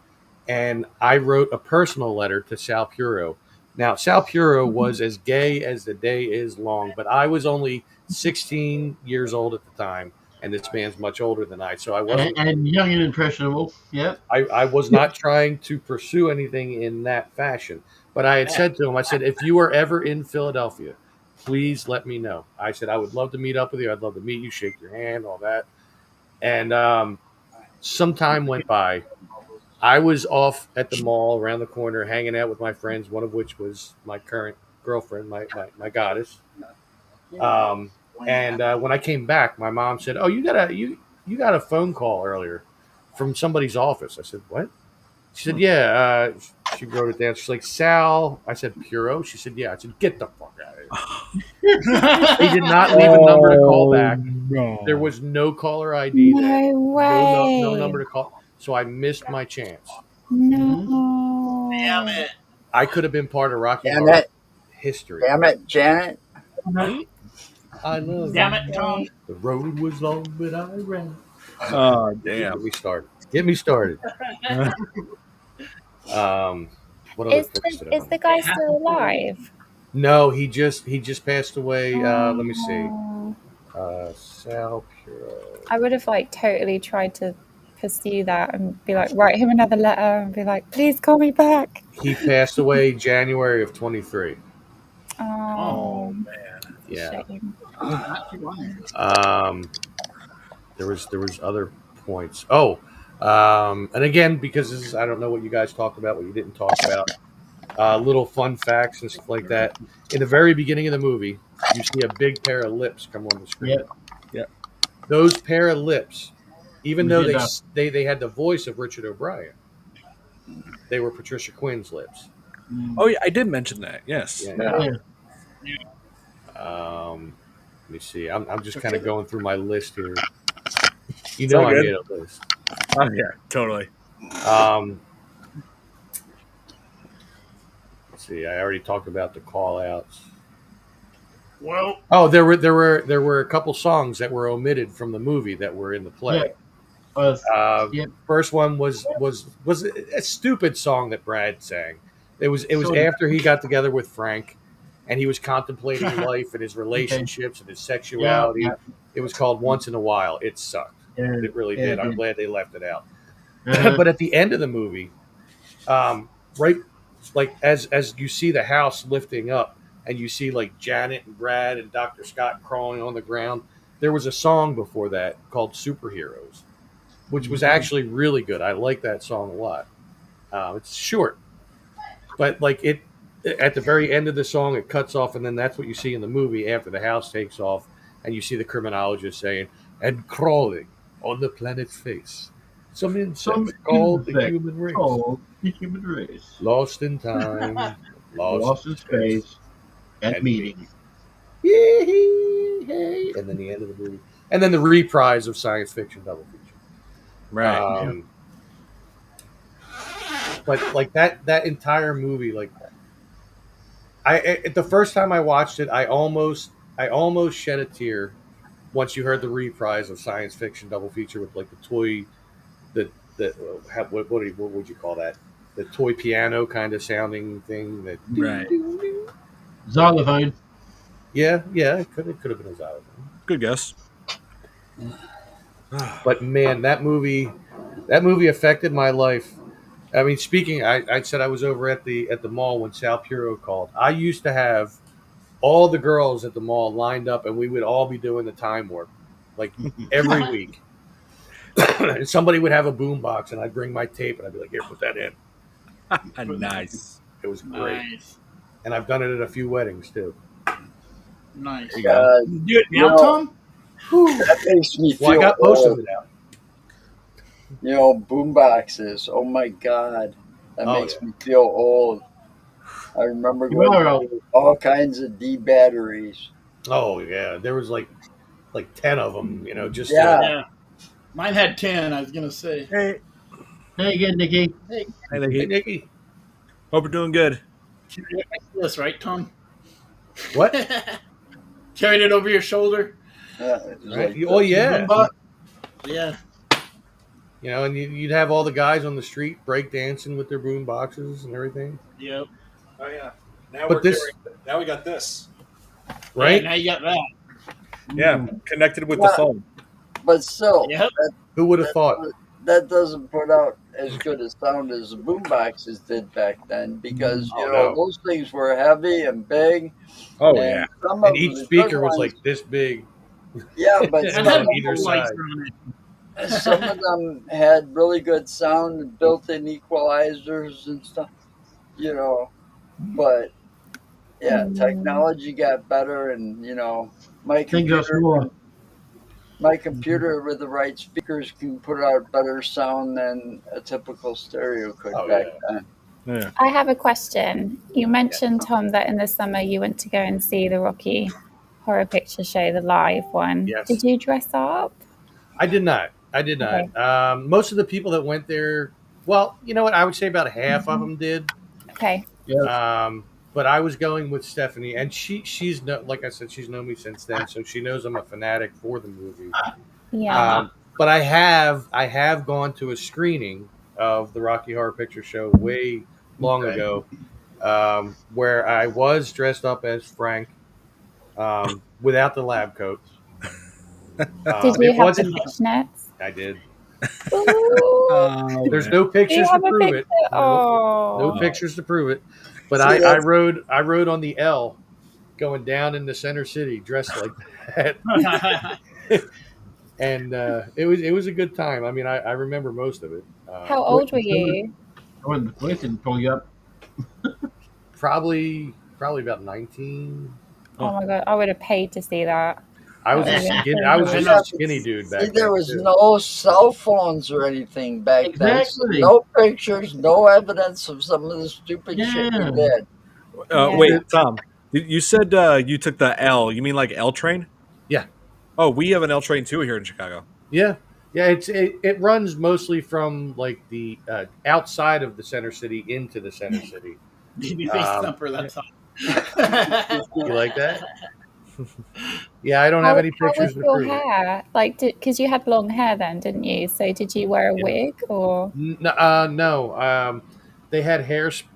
And I wrote a personal letter to Sal Puro. Now, Sal Puro was as gay as the day is long, but I was only 16 years old at the time, and this man's much older than I. So I wasn't. And young and impressionable. Yep. I was not trying to pursue anything in that fashion. But I had said to him, I said, if you are ever in Philadelphia, please let me know. I said, I would love to meet up with you. I'd love to meet you, shake your hand, all that. And some time went by. I was off at the mall around the corner hanging out with my friends, one of which was my current girlfriend, my goddess. And when I came back, my mom said, "Oh, you got a phone call earlier from somebody's office." I said, "What?" She said, "Yeah." She wrote it down. She's like, "Sal." I said, "Puro." She said, "Yeah." I said, "Get the fuck out of here." They did not leave a number to call back. No. There was no caller ID there. No way. No number to call. So I missed my chance. No. Damn it. I could have been part of Rocky Damn Horror it. history. Damn it, Janet. I love Damn it, Tom. The road was long, but I ran. Oh, Get damn. me started. Get me started. What other Is books did I the, is have? the guy still alive? No, he just passed away. Let me see. Oh. Sal Puro. I would have like totally tried to pursue that and be like, write him another letter and be like, please call me back. He passed away January of 23. Oh, man. Yeah. shame. Not too long. There was other points. Oh, and again, because this is, I don't know what you guys talked about, what you didn't talk about. Little fun facts and stuff like that. In the very beginning of the movie, you see a big pair of lips come on the screen. Yep. Those pair of lips, even We though did they had the voice of Richard O'Brien, they were Patricia Quinn's lips. Oh yeah, I did mention that. Yes. Yeah. Yeah. Let me see. I'm just kind of going through my list here. You It's know, all I good. made a list. Oh yeah, totally. Let's see. I already talked about the call outs. Well, Oh, there were a couple songs that were omitted from the movie that were in the play. Yep. First one was a stupid song that Brad sang. It was Sort of. after he got together with Frank, and he was contemplating life and his relationships and his sexuality. Yeah. It was called "Once in a While." It sucked. Yeah. It really Yeah, did. it I'm did. glad they left it out. Uh-huh. But at the end of the movie, right, like as you see the house lifting up, and you see like Janet and Brad and Dr. Scott crawling on the ground, there was a song before that called "Superheroes," which was actually really good. I like that song a lot. It's short, but like it at the very end of the song, it cuts off, and then that's what you see in the movie after the house takes off, and you see the criminologist saying, "And crawling on the planet's face, some insects called the human race, called the human race. lost in time, Lost in space and meeting." Yee-hee, and then the end of the movie, and then the reprise of science fiction double feature. Right. But like that entire movie, like the first time I watched it, I almost shed a tear once you heard the reprise of science fiction double feature with like the toy, what would you call that? The toy piano kind of sounding thing. That Right. Xylophone. Yeah, it could have been a xylophone. Good guess. But man, that movie affected my life. I mean, speaking, I said I was over at the mall when Sal Puro called. I used to have all the girls at the mall lined up, and we would all be doing the time warp, like every week. And somebody would have a boom box, and I'd bring my tape, and I'd be like, "Here, put that in." Nice. It was great, nice. and I've done it at a few weddings too. Nice. There you go. You do it now, Tom? That makes me feel Well, I got most old. of it out. You know, boom boxes. Oh my God. That Oh, makes yeah. me feel old. I remember You are going old. through all kinds of D batteries. Oh yeah, there was like 10 of them. You know, just Yeah. Yeah. Mine had 10, I was going to say. Hey, Hey again, Nikki. hey, Hey, Nikki. Nikki, Hope you're doing good. This, right, Tom? what? Carried it over your shoulder. It was Right? like Oh yeah. Boombox? Yeah. You know, and you'd have all the guys on the street break dancing with their boom boxes and everything, Yep. Oh yeah. Now But now we got this. right? Yeah, now you got that. Yeah, connected with the Yeah. phone. But still, Yep. Who would have thought? that doesn't put out as good a sound as the boom boxes did back then because, Oh, you know, no. those things were heavy and big. Oh and yeah. Some And of each the speaker good was ones- like this big. yeah, but And some had on either lights side. on it. some of them had really good sound and built-in equalizers and stuff, you know. But yeah, technology got better, and you know, my Think of computer, more. with the right speakers can put out better sound than a typical stereo could Oh, back yeah. then. Yeah. I have a question. You mentioned, Tom, that in the summer you went to go and see the Rocky Horror Picture Show, the live one. Yes. Did you dress up? I did not. Okay. Most of the people that went there, well, you know what? I would say about half of them did. Okay. But I was going with Stephanie, and she's like I said, she's known me since then, so she knows I'm a fanatic for the movie. Yeah. But I have gone to a screening of the Rocky Horror Picture Show way long ago, where I was dressed up as Frank, without the lab coat. Did you it have the wasn't. fishnets? I did. Ooh. There's no Do you pictures to have a prove picture? it. No Oh. pictures to prove it. But See, I that's- rode on the L going down in the center city dressed like that. And it was a good time. I mean, I remember most of it. How old were you? When the police didn't pull you up. Probably about 19. Oh my god, I would have paid to see that. I was That a would've been skinny, so I was good. just a skinny dude See, back there then. was too. no cell phones or anything back then. Exactly. No pictures, no evidence of some of the stupid shit we Yeah. did. Yeah. Wait, Tom, you said you took the L. You mean like L train? Yeah. Oh, we have an L train too here in Chicago. Yeah, it runs mostly from like the outside of the center city into the center city. Babyface Thumper, that's all. You like that? Yeah, I don't have any How pictures was to your prove it. hair? Like, because you had long hair then, didn't you? So did you wear a Yeah. wig or? No. They had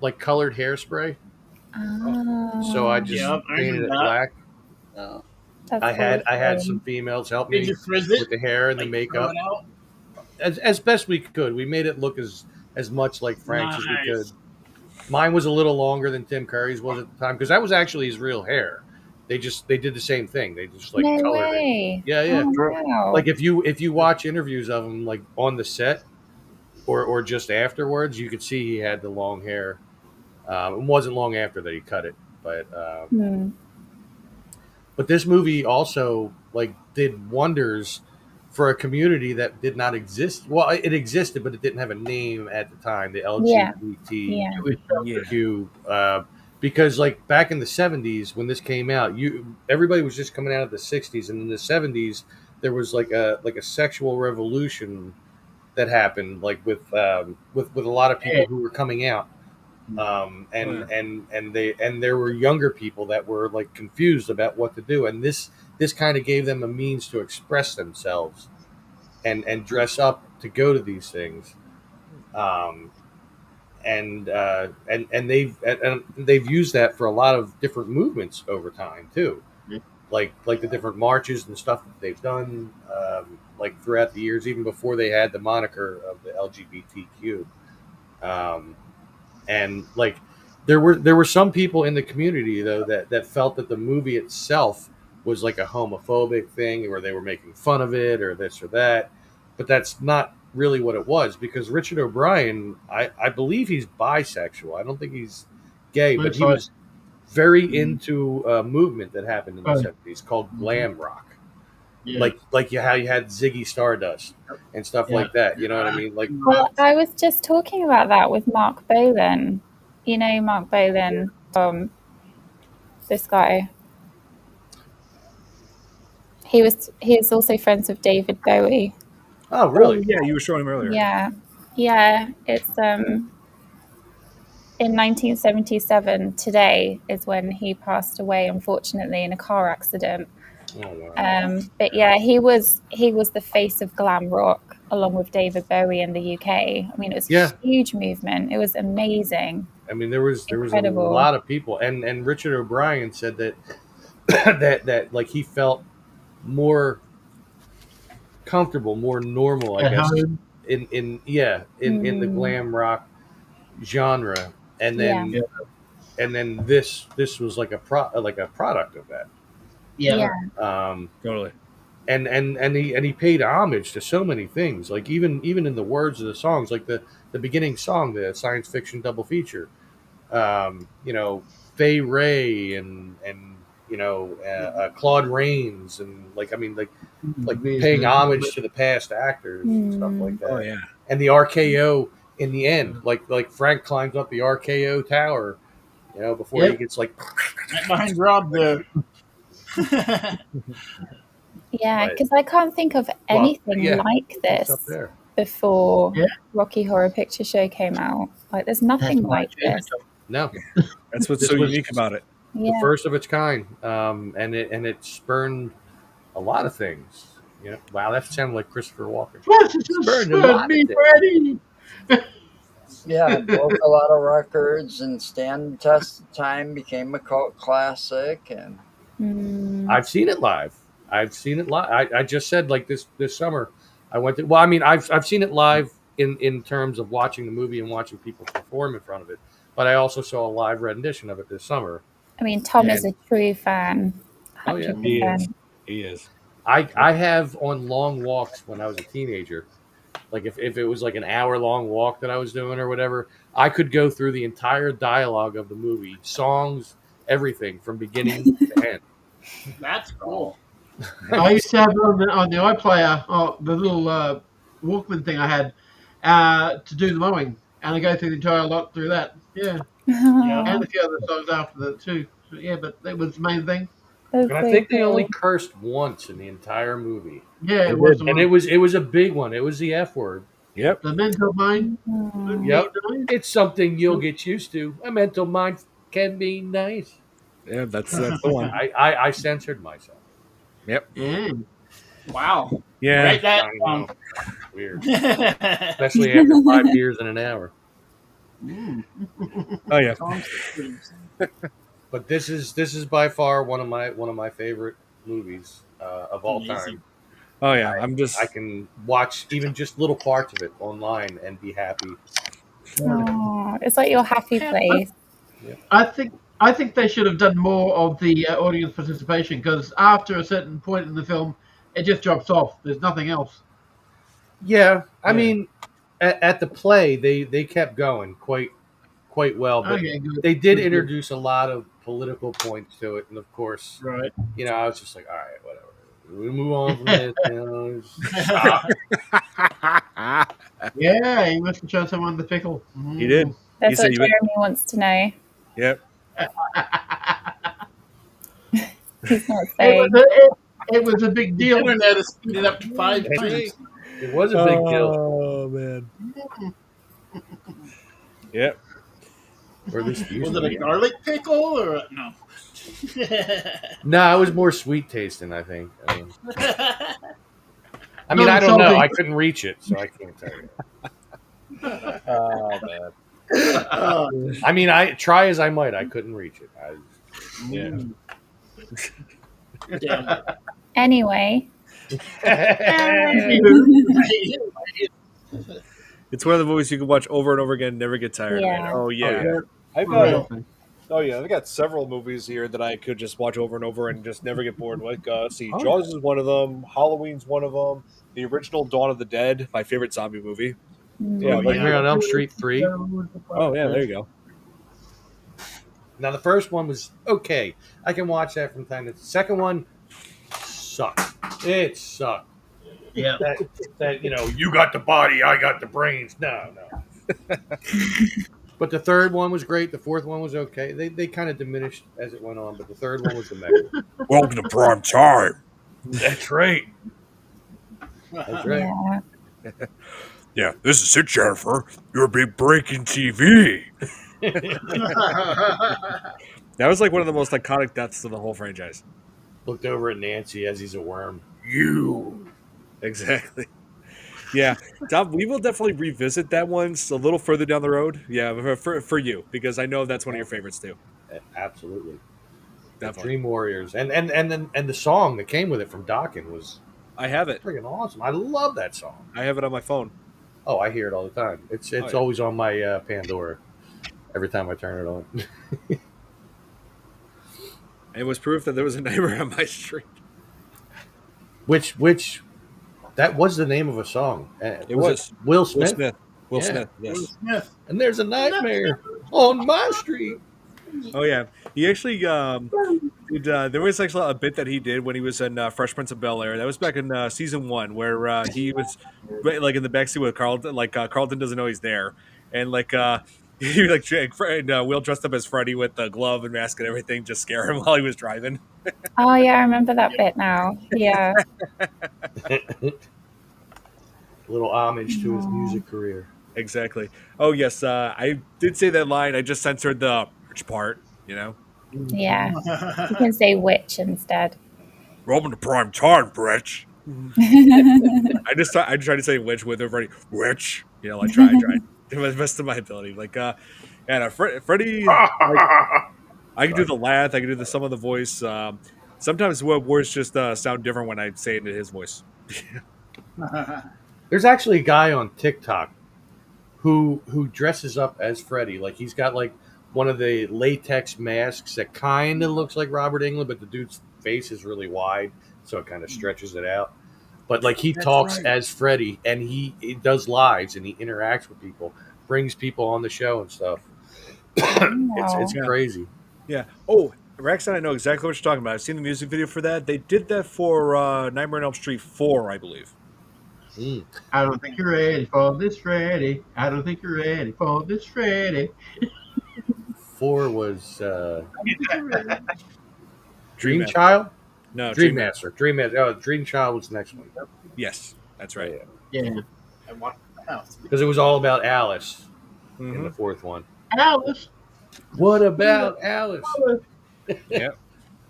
like colored hairspray, so I just Yep, I painted remember it that. black. No. That's I had awesome. some females help Did me you frizz it? with the hair and the Like, throw makeup it out? as best we could. We made it look as much like Frank's as we could. Nice. Mine was a little longer than Tim Curry's was at the time because that was actually his real hair. They did the same thing. They just like No colored it. way. Yeah, yeah. Oh, wow. Like if you watch interviews of him like on the set or just afterwards, you could see he had the long hair. It wasn't long after that he cut it, but this movie also like did wonders for a community that did not exist. Well, it existed, but it didn't have a name at the time. The Yeah. LGBTQ, because like back in the 70s when this came out, everybody was just coming out of the 60s, and in the 70s there was like a sexual revolution that happened, like with a lot of people who were coming out. And there were younger people that were like confused about what to do, and this kind of gave them a means to express themselves and dress up to go to these things. And they've used that for a lot of different movements over time too, like the different marches and stuff that they've done, like throughout the years, even before they had the moniker of the LGBTQ. And like there were some people in the community though that felt that the movie itself was like a homophobic thing, or they were making fun of it, or this or that. But that's not really what it was, because Richard O'Brien, I believe he's bisexual. I don't think he's gay, but he was very into a movement that happened in the 70s called glam rock. Yeah. Like how you had Ziggy Stardust and stuff like that. You know what I mean? Like, Well, I was just talking about that with Mark Bolan. You know Mark Bolan, this guy. He is also friends with David Bowie. oh, really? Yeah, you were showing him earlier. Yeah. It's in 1977. Today is when he passed away, unfortunately, in a car accident. Oh, wow. But yeah, he was the face of glam rock along with David Bowie in the UK. I mean, it was a huge movement. It was amazing. I mean, there was Incredible. a lot of people, and Richard O'Brien said that that like he felt more comfortable, more normal, I guess, in the glam rock genre, and then this was like a product of that. Yeah. Totally. And he paid homage to so many things, like even in the words of the songs, like the beginning song, the science fiction double feature, Fay Ray and Claude Rains, and like paying homage to the past actors and stuff like that. Oh yeah. And the RKO in the end, like Frank climbs up the RKO tower, before he gets like Right behind Rob there. Yeah, because I can't think of anything like this before Rocky Horror Picture Show came out. Like, there's nothing like this. No, that's what's so unique about it. The first of its kind, and it spurned a lot of things. Wow, that sounded like Christopher Walken. Spurned a lot of things. Yeah, it broke a lot of records and stand the test of time, became a cult classic, and I've seen it live. I just said like this summer I went to. Well, I mean, I've seen it live in terms of watching the movie and watching people perform in front of it, but I also saw a live rendition of it this summer I mean, Tom is And- a true fan. Oh, yeah. 100%. He is. I have on long walks when I was a teenager, like if it was like an hour long walk that I was doing or whatever, I could go through the entire dialogue of the movie, songs, everything from beginning to end. That's cool. I used to have on the iPlayer, the little Walkman thing I had to do the mowing, and I go through the entire lot through that. Yeah, Yeah. and a few other songs after that too. So, yeah, but that was the main thing. That's And I so think they only cool. cursed once in the entire movie. Yeah, They it was did. the And one. it was a big one. It was the F word. Yep. The mental mind. Mm. Yep. It's something you'll get used to. A mental mind can be nice. Yeah, that's the one. I censored myself. Yep. Yeah. Wow. Yeah. Write that I know. down. Weird. Especially after 5 years and an hour. Oh yeah. But this is by far one of my favorite movies of all Amazing. time. Oh yeah. I'm just. I can watch even just little parts of it online and be happy. Oh, it's like your happy place. I think they should have done more of the audience participation, because after a certain point in the film, it just drops off. There's nothing else. Yeah, I Yeah. mean, at the play they kept going quite well, but Okay, good. they did Good. introduce a lot of political points to it, and of course, Right. I was just like, all right, whatever. We move on from this. Stop. Yeah, he must have shown someone the pickle. He did. That's said what you would- Jeremy wants to know. Yep. He's not It saying. was a big The deal. internet is speeded up to 5 That's times. right. It was a big deal. Oh man. Yep. Or this used Was to it a be. garlic pickle or no? No, it was more sweet tasting, I think. I mean, No, I don't know. salty. I couldn't reach it, so I can't tell you. Oh man. I mean, I try as I might, I couldn't reach it. Yeah. Damn. Anyway, It's one of the movies you can watch over and over again and never get tired Yeah. of it. Oh yeah. yeah. I've For real. I've got several movies here that I could just watch over and over and just never get bored. Like, see, Oh, Jaws is one of them. Halloween's one of them. The original Dawn of the Dead, my favorite zombie movie. Yeah, Like Nightmare on Elm Street 3. Oh yeah, there you go. Now, the first one was okay. I can watch that from time to time. The second one sucked. It sucked. Yeah. That you got the body, I got the brains. No. But the third one was great. The fourth one was okay. They kind of diminished as it went on, but the third one was the mega. Welcome to prime time. That's right. That's right. yeah. Yeah, this is it, Jennifer. You're a big breaking TV. That was like one of the most iconic deaths of the whole franchise. Looked over at Nancy as he's a worm. You. Exactly. Yeah, Tom, we will definitely revisit that one a little further down the road. Yeah, for you, because I know that's one of your favorites too. Absolutely. The Definitely. Dream Warriors. And the song that came with it from Dokken was I have it. freaking awesome. I love that song. I have it on my phone. Oh, I hear it all the time. It's yeah. always on my Pandora every time I turn it on. It was proof that there was a neighbor on my street. Which that was the name of a song. It was. Will Smith. Will Yeah. Smith. Yes. Smith. And there's a nightmare on my street. Oh yeah. He actually there was actually a bit that he did when he was in Fresh Prince of Bel-Air. That was back in season 1, where he was like in the backseat with Carlton. Like Carlton doesn't know he's there, and he Will dressed up as Freddy with the glove and mask and everything, just scare him while he was driving. Oh, yeah, I remember that bit now. Yeah. Little homage to his music career. Exactly. Oh yes, I did say that line. I just censored the which part. Yeah. You can say witch instead. Welcome to prime time, Rich. I tried to say witch with everybody. Witch. I tried. To the best of my ability. Freddie. I can do the laugh. I can do some of the voice. Sometimes words just sound different when I say it in his voice. There's actually a guy on TikTok who dresses up as Freddy. Like he's got like one of the latex masks that kind of looks like Robert Englund, but the dude's face is really wide, so it kind of stretches it out. But like he That's talks right. as Freddy, and he does lives and he interacts with people, brings people on the show and stuff. It's Yeah. crazy. Yeah. Oh, Raxon, I know exactly what you're talking about. I've seen the music video for that. They did that for Nightmare on Elm Street 4, I believe. Mm. I don't think you're ready for this, Freddy. I don't think you're ready for this, Freddy. 4 was Dream Master. Child. No, Dream Master. Dream Master. Oh, Dream Child was the next one. Yes, that's right. Yeah. And what else? Because it was all about Alice in Mhm. the 4th one. Alice. What about Alice? Yep.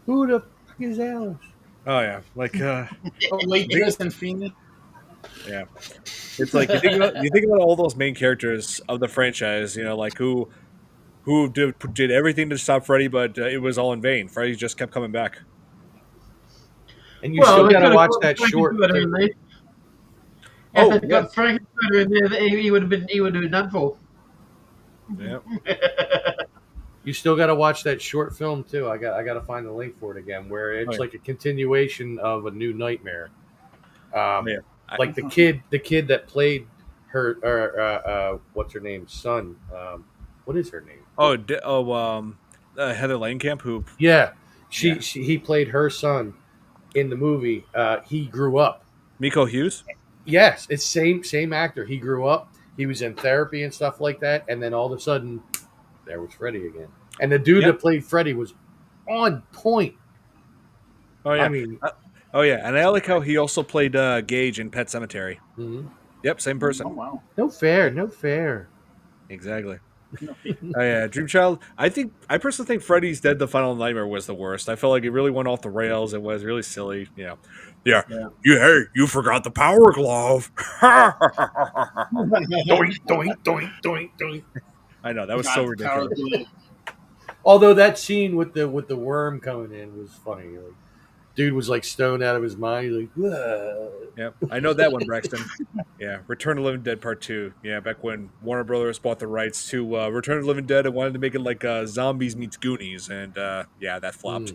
Who the fuck is Alice? Oh yeah, like Waitress and Fiend. yeah. It's like you think about all those main characters of the franchise. You know, like who did everything to stop Freddy, but it was all in vain. Freddy just kept coming back. And you Well, still they got to could've watch got that short. Frank-N-Furter in there. If Oh, they'd got yes. Frank-N-Furter in there, he would have been done for. Yeah. You still got to watch that short film too. I got to find the link for it again, where it's yeah. like a continuation of a new nightmare. Yeah. Like the kid that played her, what's her name? Son. What is her name? Heather Langenkamp, who Yeah, Yeah. he played her son in the movie. He grew up. Miko Hughes. Yes, it's same actor. He grew up. He was in therapy and stuff like that, and then all of a sudden, there was Freddy again. And the dude Yep. that played Freddy was on point. Oh yeah. I mean, Oh yeah, and I like how he also played Gage in Pet Cemetery. mhm. Yep, same person. Oh wow. No fair. Exactly. Oh yeah, Dream Child. I personally think Freddy's Dead: The Final Nightmare was the worst. I felt like it really went off the rails. It was really silly. You know. Yeah. You forgot the power glove. Doink. I know that was so ridiculous. Although that scene with the worm coming in was funny. Like, dude was like stoned out of his mind. He's like, whoa. Yep, I know that one, Braxton. Yeah, Return of the Living Dead Part 2. Yeah, back when Warner Brothers bought the rights to Return of the Living Dead and wanted to make it like Zombies meets Goonies, and yeah, that flopped.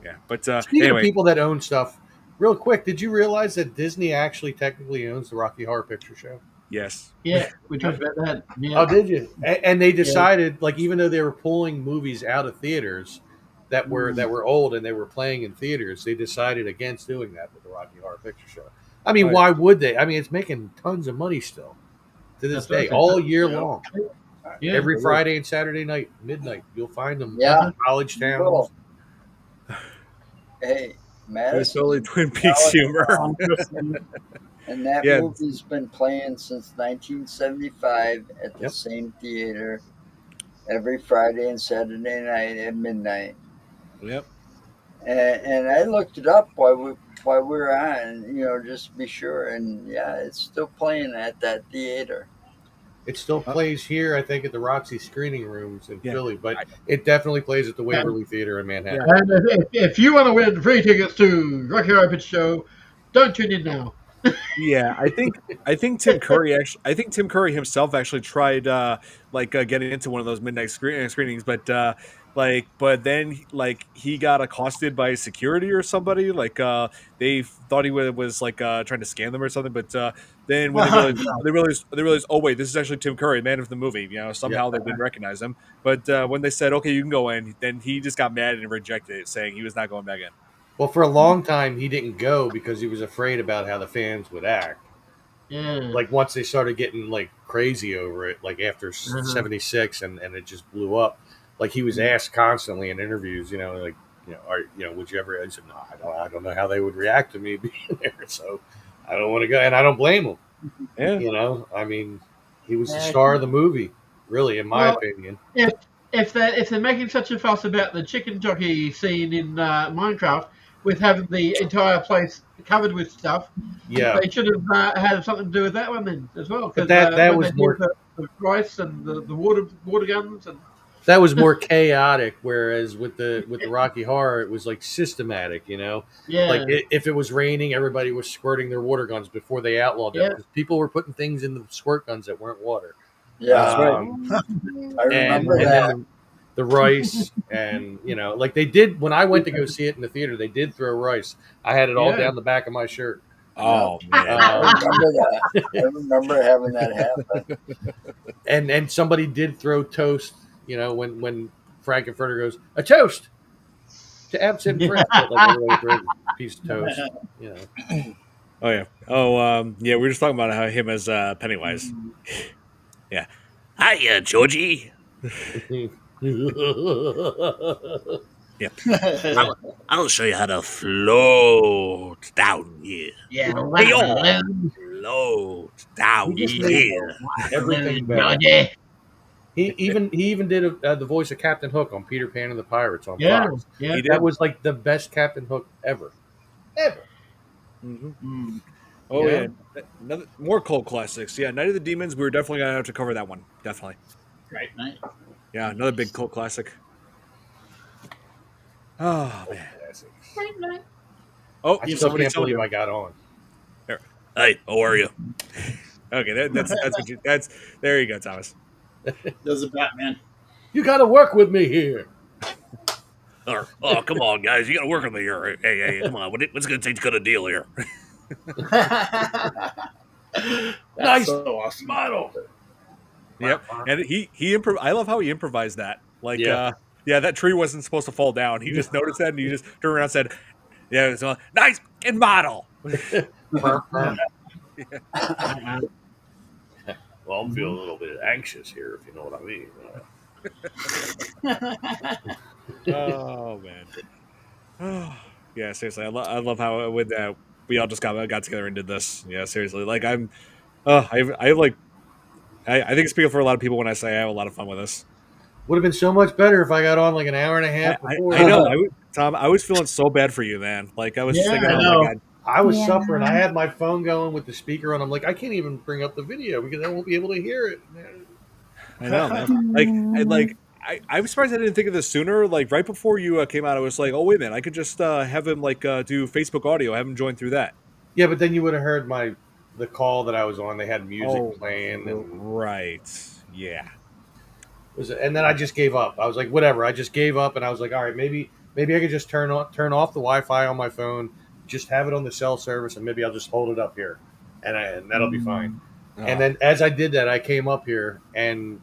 Yeah, but Speaking anyway. of people that own stuff, real quick, did you realize that Disney actually technically owns the Rocky Horror Picture Show? Yes. Yeah, we talked about that. Yeah. Oh, did you? And they decided, like, even though they were pulling movies out of theaters that were old and they were playing in theaters, they decided against doing that with the Rocky Horror Picture Show. I mean, why would they? I mean, it's making tons of money still to this day, all year long. Yeah. Every Friday and Saturday night, midnight, you'll find them. Yeah. College towns. Cool. Hey, It's Madison. totally Twin Peaks humor. And that Yeah. movie's been playing since 1975 at the same theater every Friday and Saturday night at midnight. Yep. And I looked it up while we were on, just to be sure. And yeah, it's still playing at that theater. It still plays here, I think, at the Roxy Screening Rooms in Yeah. Philly, but it definitely plays at the Waverly Theater in Manhattan. And if you want to win free tickets to Rocky Horror Picture Show, don't tune in now. Yeah, I think Tim Curry himself actually tried getting into one of those midnight screenings, but then he got accosted by security or somebody. They thought he was trying to scam them or something, but then when they realized, oh wait, this is actually Tim Curry, man of the movie. Somehow they didn't recognize him. But when they said, okay, you can go in, then he just got mad and rejected it, saying he was not going back in. Well, for a long time, he didn't go because he was afraid about how the fans would act. Yeah. Like, once they started getting, like, crazy over it, like, after 76 and it just blew up. Like, he was asked constantly in interviews, would you ever? I said, no, I don't know how they would react to me being there, so I don't want to go. And I don't blame him. Yeah. I mean, he was the star of the movie, really, in my opinion. If they're making such a fuss about the chicken jockey scene in Minecraft, with having the entire place covered with stuff, they should have had something to do with that one then as well. But that was more the rice and the water guns and. That was more chaotic, whereas with the Rocky Horror, it was like systematic, Yeah. Like if it was raining, everybody was squirting their water guns before they outlawed them. Because people were putting things in the squirt guns that weren't water. Yeah, right. I remember and that. then the rice, and like they did when I went to go see it in the theater. They did throw rice. I had it all Yeah. down the back of my shirt. Oh man. I Um, remember that. I remember having that happen. and somebody did throw toast. When Frank-N-Furter goes a toast to absent Fritz, but like everybody throws a piece of toast. Oh yeah. Oh yeah. We were just talking about how him as Pennywise. Yeah. Hiya, Georgie. Yeah. I'll show you how to float down here. Yeah, Hey, well, float down you just here. Everything better. He even did the voice of Captain Hook on Peter Pan and the Pirates on Yeah, Fox. yeah. He did. That was like the best Captain Hook ever. Mm-hmm. Mm. Oh Yeah. yeah. Another more cult classics. Yeah, Night of the Demons. We were definitely gonna have to cover that one. Definitely. Right, night. Yeah, another big cult classic. Oh man. Oh, I still somebody's can't telling believe you. I got on. Here. Hey, how are you? Okay, that's what you. That's there you go, Thomas. Does a Batman. You got to work with me here. Oh, come on, guys! You got to work with me here. Hey, come on! What's it gonna take to cut a deal here? That's Nice so awesome. model. Yep, and I love how he improvised that. Like, Yeah. yeah, that tree wasn't supposed to fall down. He just noticed that, and he just turned around and said, "Yeah, it's nice and model." Well, I'm feeling a little bit anxious here, if you know what I mean. Oh man. Yeah, seriously, I love how with that we all just got together and did this. Yeah, seriously, like I like I think speaking for a lot of people when I say I have a lot of fun with this. Would have been so much better if I got on like an hour and a half before. I know. Tom, I was feeling so bad for you, man. Like I was just Yeah, thinking, I oh know. my god. I was Yeah. suffering. I had my phone going with the speaker on. I'm like, I can't even bring up the video because I won't be able to hear it. I know, man. I'm surprised I didn't think of this sooner. Like right before you came out, I was like, oh wait a minute, I could just have him like do Facebook audio, have him join through that. Yeah, but then you would have heard the call that I was on. They had music playing, and right, yeah. and then I just gave up. I was like, whatever. I just gave up, and I was like, all right, maybe I could just turn off the Wi-Fi on my phone, just have it on the cell service, and maybe I'll just hold it up here, and that'll be fine. And then as I did that, I came up here, and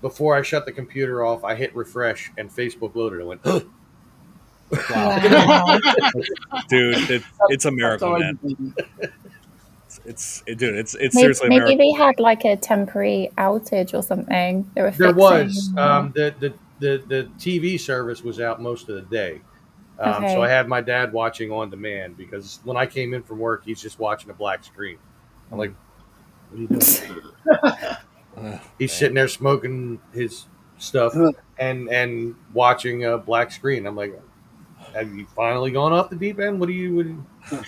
before I shut the computer off, I hit refresh, and Facebook loaded. I went, Wow. Wow. Dude, it's a miracle, man. It's Maybe, seriously a maybe miracle. they had like a temporary outage or something. They were there fixing. was the TV service was out most of the day. Okay. So I had my dad watching on demand because when I came in from work, he's just watching a black screen. I'm like, what are you doing? He's sitting there smoking his stuff and watching a black screen. I'm like, have you finally gone off the deep end? What do you?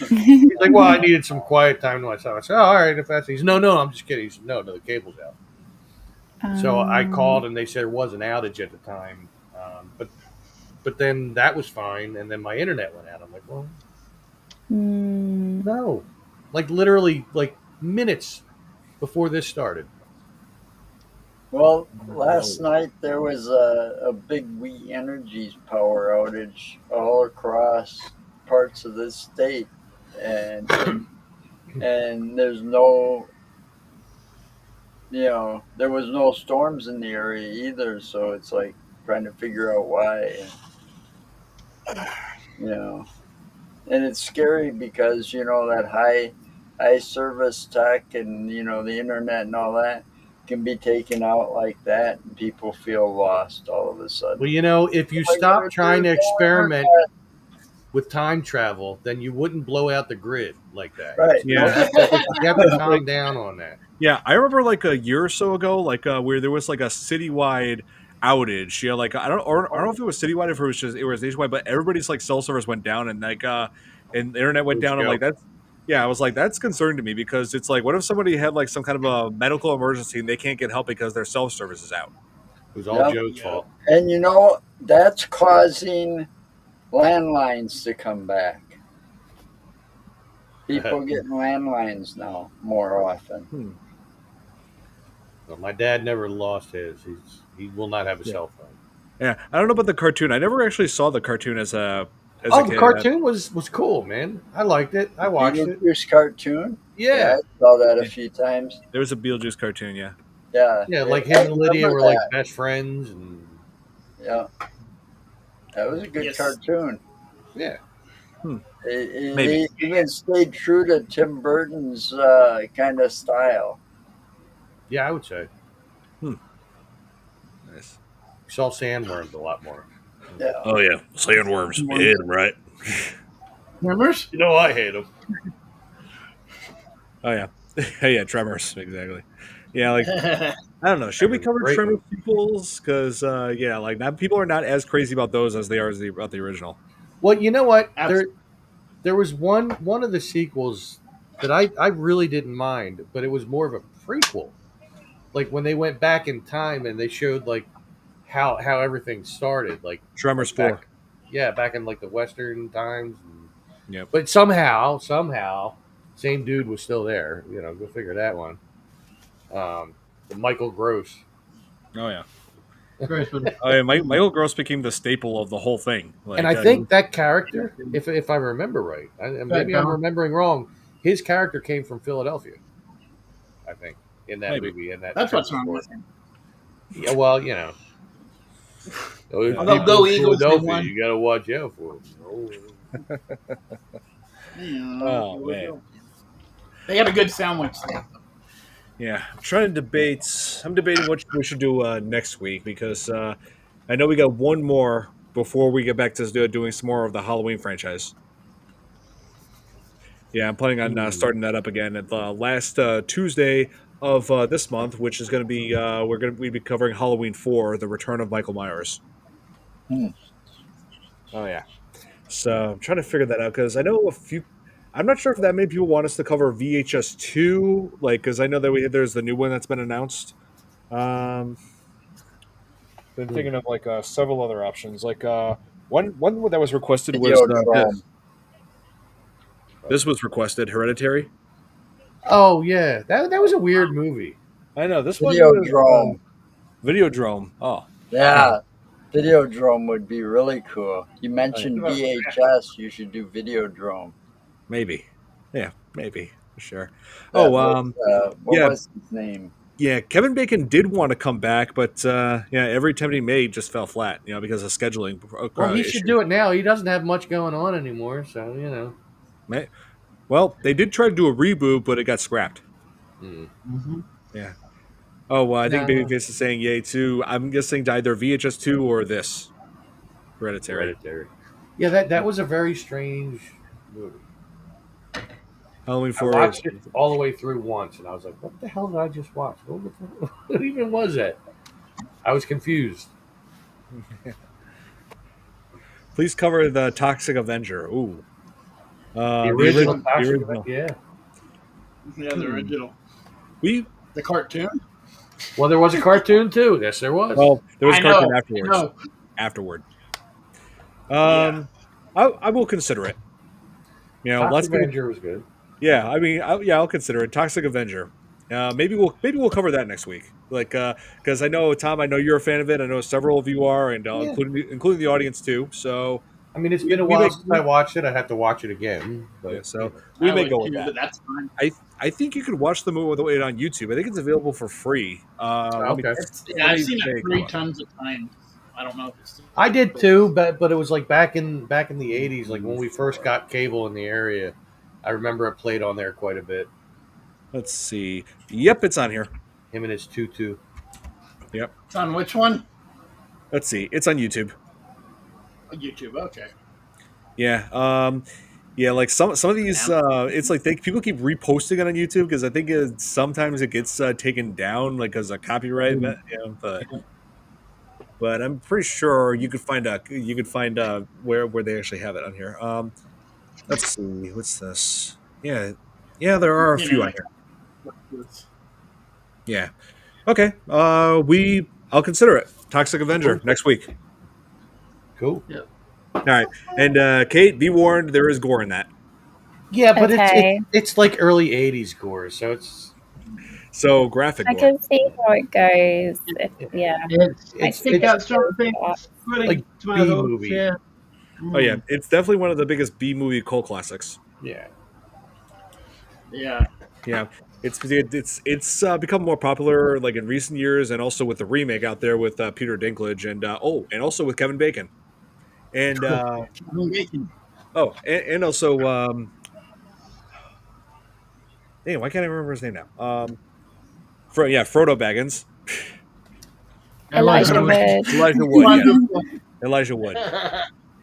He's like, well, I needed some quiet time to myself. I said, oh, all right, if that's easy. No, I'm just kidding. He said, no, the cable's out. So I called and they said it was an outage at the time, but then that was fine, and then my internet went out. I'm like, well, no, like literally like minutes before this started. Well, last night there was a big We Energies power outage all across parts of this state, and there's no, there was no storms in the area either. So it's like trying to figure out why, and it's scary because that high service tech and the internet and all that can be taken out like that, and people feel lost all of a sudden. Well, if you stop trying to experiment with time travel, then you wouldn't blow out the grid like that. Right. Yeah. You have to calm down on that. Yeah, I remember like a year or so ago, like where there was like a citywide outage. Yeah, like I don't know if it was citywide, or if it was nationwide, but everybody's like cell service went down, and like and the internet went down. I'm like, that's I was like, that's concerning to me because it's like, what if somebody had like some kind of a medical emergency and they can't get help because their cell service is out? It was all Joe's fault. And that's causing landlines to come back. People getting landlines now more often. Well, my dad never lost his. He will not have a cell phone. Yeah, I don't know about the cartoon. I never actually saw the cartoon as a Oh, the kid. cartoon was cool, man. I liked it. I watched it. Beetlejuice cartoon. Yeah. I saw that a few times. There was a Beetlejuice cartoon, yeah. Yeah, Yeah, like I him and Lydia remember were like best friends, and Yeah, that was a good Yes. cartoon. yeah, Maybe. He even stayed true to Tim Burton's kind of style. yeah, I would say Nice. we saw sandworms a lot more. Yeah. Oh yeah, sandworms. You hate them, right? Tremors? You know, I hate them. Oh yeah, yeah, Tremors, exactly. Yeah, like yeah, I don't know. Should we cover Great Tremors movie. sequels? Because yeah, like not, people are not as crazy about those as they are about the original. Well, you know what? Absolutely. There was one of the sequels that I really didn't mind, but it was more of a prequel. Like when they went back in time and they showed like how everything started, like Tremors back, 4. yeah, back in like the Western times. Yep. But somehow, same dude was still there. You know, go figure that one. The Michael Gross. Oh yeah. Grossman. Oh yeah. Michael Gross became the staple of the whole thing. Like, And I think that character, if I remember right, maybe I'm Tom. remembering wrong, his character came from Philadelphia. I think in that Maybe. movie, in that That's what's Tremors wrong war. with him. Yeah, well, you know, those Although people go in Eagles, they Philadelphia, won. you got to watch out for them. Oh, man. They have a good sandwich. yeah, I'm trying to debate. I'm debating what we should do next week because I know we got one more before we get back to doing some more of the Halloween franchise. Yeah, I'm planning on starting that up again at the last Tuesday of this month, which is going to be we'd be covering Halloween 4, The Return of Michael Myers. Hmm. Oh yeah, so I'm trying to figure that out because I know a few. I'm not sure if that many people want us to cover VHS 2, like because I know that there's the new one that's been announced. Um, been thinking of like several other options. Like one that was requested was Videodrome. this was requested Hereditary. Oh yeah, that was a weird movie. I know this one was Videodrome. Videodrome. Oh, Yeah, Videodrome would be really cool. You Oh, mentioned yeah. VHS. You should do Videodrome. maybe. Yeah, maybe for sure. That Oh, was, what yeah, was his name? yeah. Kevin Bacon did want to come back, but yeah, every attempt he made just fell flat. You know, because of scheduling. Well, he should do it now. He doesn't have much going on anymore, so you know. Well, they did try to do a reboot, but it got scrapped. Mm-hmm. Yeah. Oh, well, I think No. Babyface is saying yay too. I'm guessing to either VHS 2 or this Hereditary. Hereditary. Yeah, that was a very strange movie. Halloween I 4. watched it all the way through once, and I was like, "What the hell did I just watch? What even was that?" I was confused. Please cover the Toxic Avenger. Ooh. The original, the Toxic original. Avenger, yeah. Yeah, the original. We The cartoon. Well, there was a cartoon too. Yes, there was. well, there was I a cartoon know, afterwards. I know. Afterward. Yeah. I will consider it. You know, Toxic Avenger was good. yeah. I mean, I'll consider it. Toxic Avenger. Maybe we'll cover that next week. Like, because I know Tom, I know you're a fan of it. I know several of you are, and Yeah. including the audience too. So I mean, it's We- been a we while make- since I watched it. I'd have to watch it again. But yeah, so you know. we I may would go with too, that. but that's fine. I think you could watch the movie with it on YouTube. I think it's available for free. Let me- Okay. Yeah, I've me seen it take 3 one. tons of times. I don't know if it's. I did too, but it was like back in the '80s, like when we first got cable in the area. I remember it played on there quite a bit. Let's see. Yep, it's on here. Him and his tutu. Yep. It's on which one? Let's see. It's on YouTube. YouTube. Okay. Yeah. Yeah, like some of these, it's like people keep reposting it on YouTube because I think sometimes it gets taken down, like as a copyright, but I'm pretty sure you could find where they actually have it on here. Let's see, what's this? Yeah, there are a You few know, on here. Yeah. Okay. I'll consider it. Toxic Avenger next week. Cool. All right, and Kate, be warned, there is gore in that. Yeah, but Okay. it's like early '80s gore, so it's So graphic I gore. can see how it goes. Yeah. It got some things. Like Tomato, B movie. Yeah. Oh yeah, it's definitely one of the biggest B movie cult classics. Yeah. Yeah. Yeah, it's become more popular like in recent years, and also with the remake out there with Peter Dinklage and also with Kevin Bacon, and and also damn, why can't I remember his name now? Frodo Baggins, Elijah Wood. Elijah Wood, yeah, Wonderful. Elijah Wood,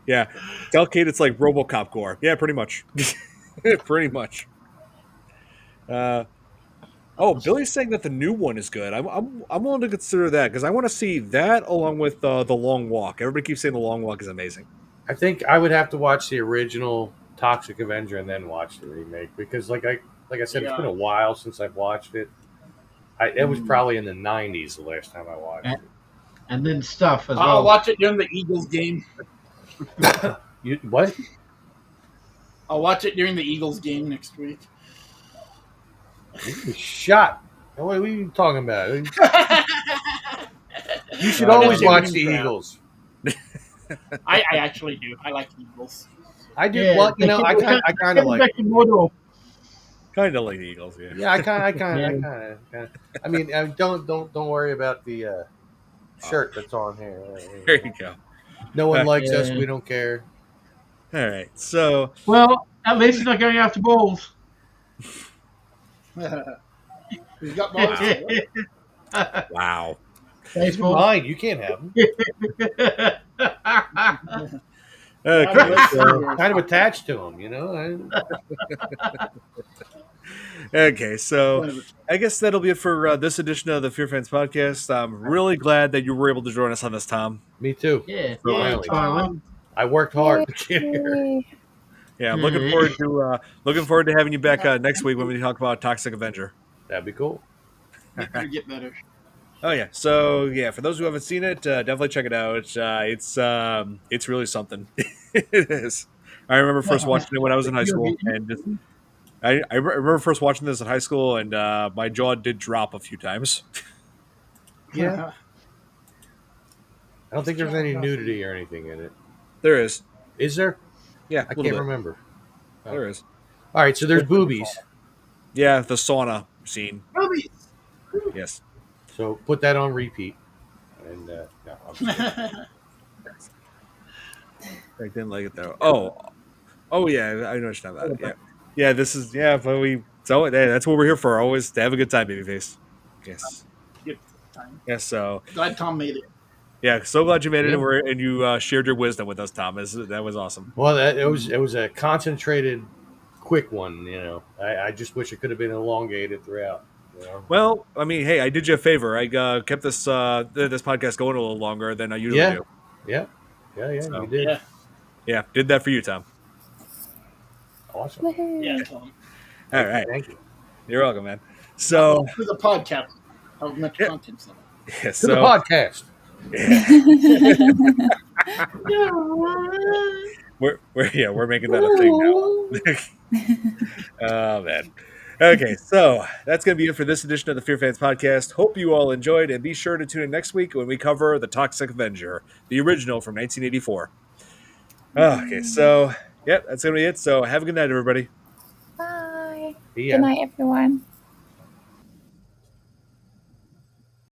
yeah. Tell Kate it's like RoboCop gore, yeah, pretty much, pretty much. Uh, Oh, Billy's saying that the new one is good. I'm willing to consider that because I want to see that along with the Long Walk. Everybody keeps saying the Long Walk is amazing. I think I would have to watch the original Toxic Avenger and then watch the remake because, like I said, it's been a while since I've watched it. It was probably in the '90s the last time I watched it. And then stuff as I'll well. watch it during the Eagles game. What? I'll watch it during the Eagles game next week. Shot. What are you talking about? You should always watch the Eagles. I actually do. I like Eagles. I do. Well, I kind of like. Kind of like the Eagles, yeah. Yeah, I kind of. I mean, don't worry about the shirt that's on here. There you go. No one likes us. We don't care. All right. So, well, at least he's not going after balls. He's got balls. wow. Baseball. Mine. You can't have them. Okay. Kind of attached to them, Okay, so I guess that'll be it for this edition of the FearFans podcast. I'm really glad that you were able to join us on this, Tom. Me too. Yeah. I worked hard to get here. Yeah, I'm looking forward to having you back next week when we talk about Toxic Avenger. That'd be cool. Get better. Oh yeah, so yeah, for those who haven't seen it, definitely check it out. It's really something. It is. I remember first watching it when I was in high school, and I remember first watching this in high school, and my jaw did drop a few times. Yeah. I don't think there's any nudity or anything in it. There is. Is there? Yeah, I can't remember. There is. All right, so there's boobies. Yeah, the sauna scene. Boobies. Yes. So put that on repeat. And no, I didn't like it though. Oh yeah, I know what you're talking about. Yeah. This is but that's what we're here for. Always to have a good time, babyface. Yes. Good time. Yeah. So glad Tom made it. Yeah, so glad you made it and you shared your wisdom with us, Thomas. That was awesome. Well, it was a concentrated, quick one. I just wish it could have been elongated throughout. Well, I mean, hey, I did you a favor. I kept this podcast going a little longer than I usually do. Yeah, so, you did. Yeah, did that for you, Tom. Awesome. Woohoo. Yeah, Tom. All right. Thank you. You're welcome, man. So for the podcast, how much content's on it? Yeah, to the podcast. We're making that a thing now. Oh man. Okay, so that's going to be it for this edition of the FearFans podcast. Hope you all enjoyed, and be sure to tune in next week when we cover the Toxic Avenger, the original from 1984. Okay, so that's going to be it. So have a good night, everybody. Bye. Yeah. Good night, everyone.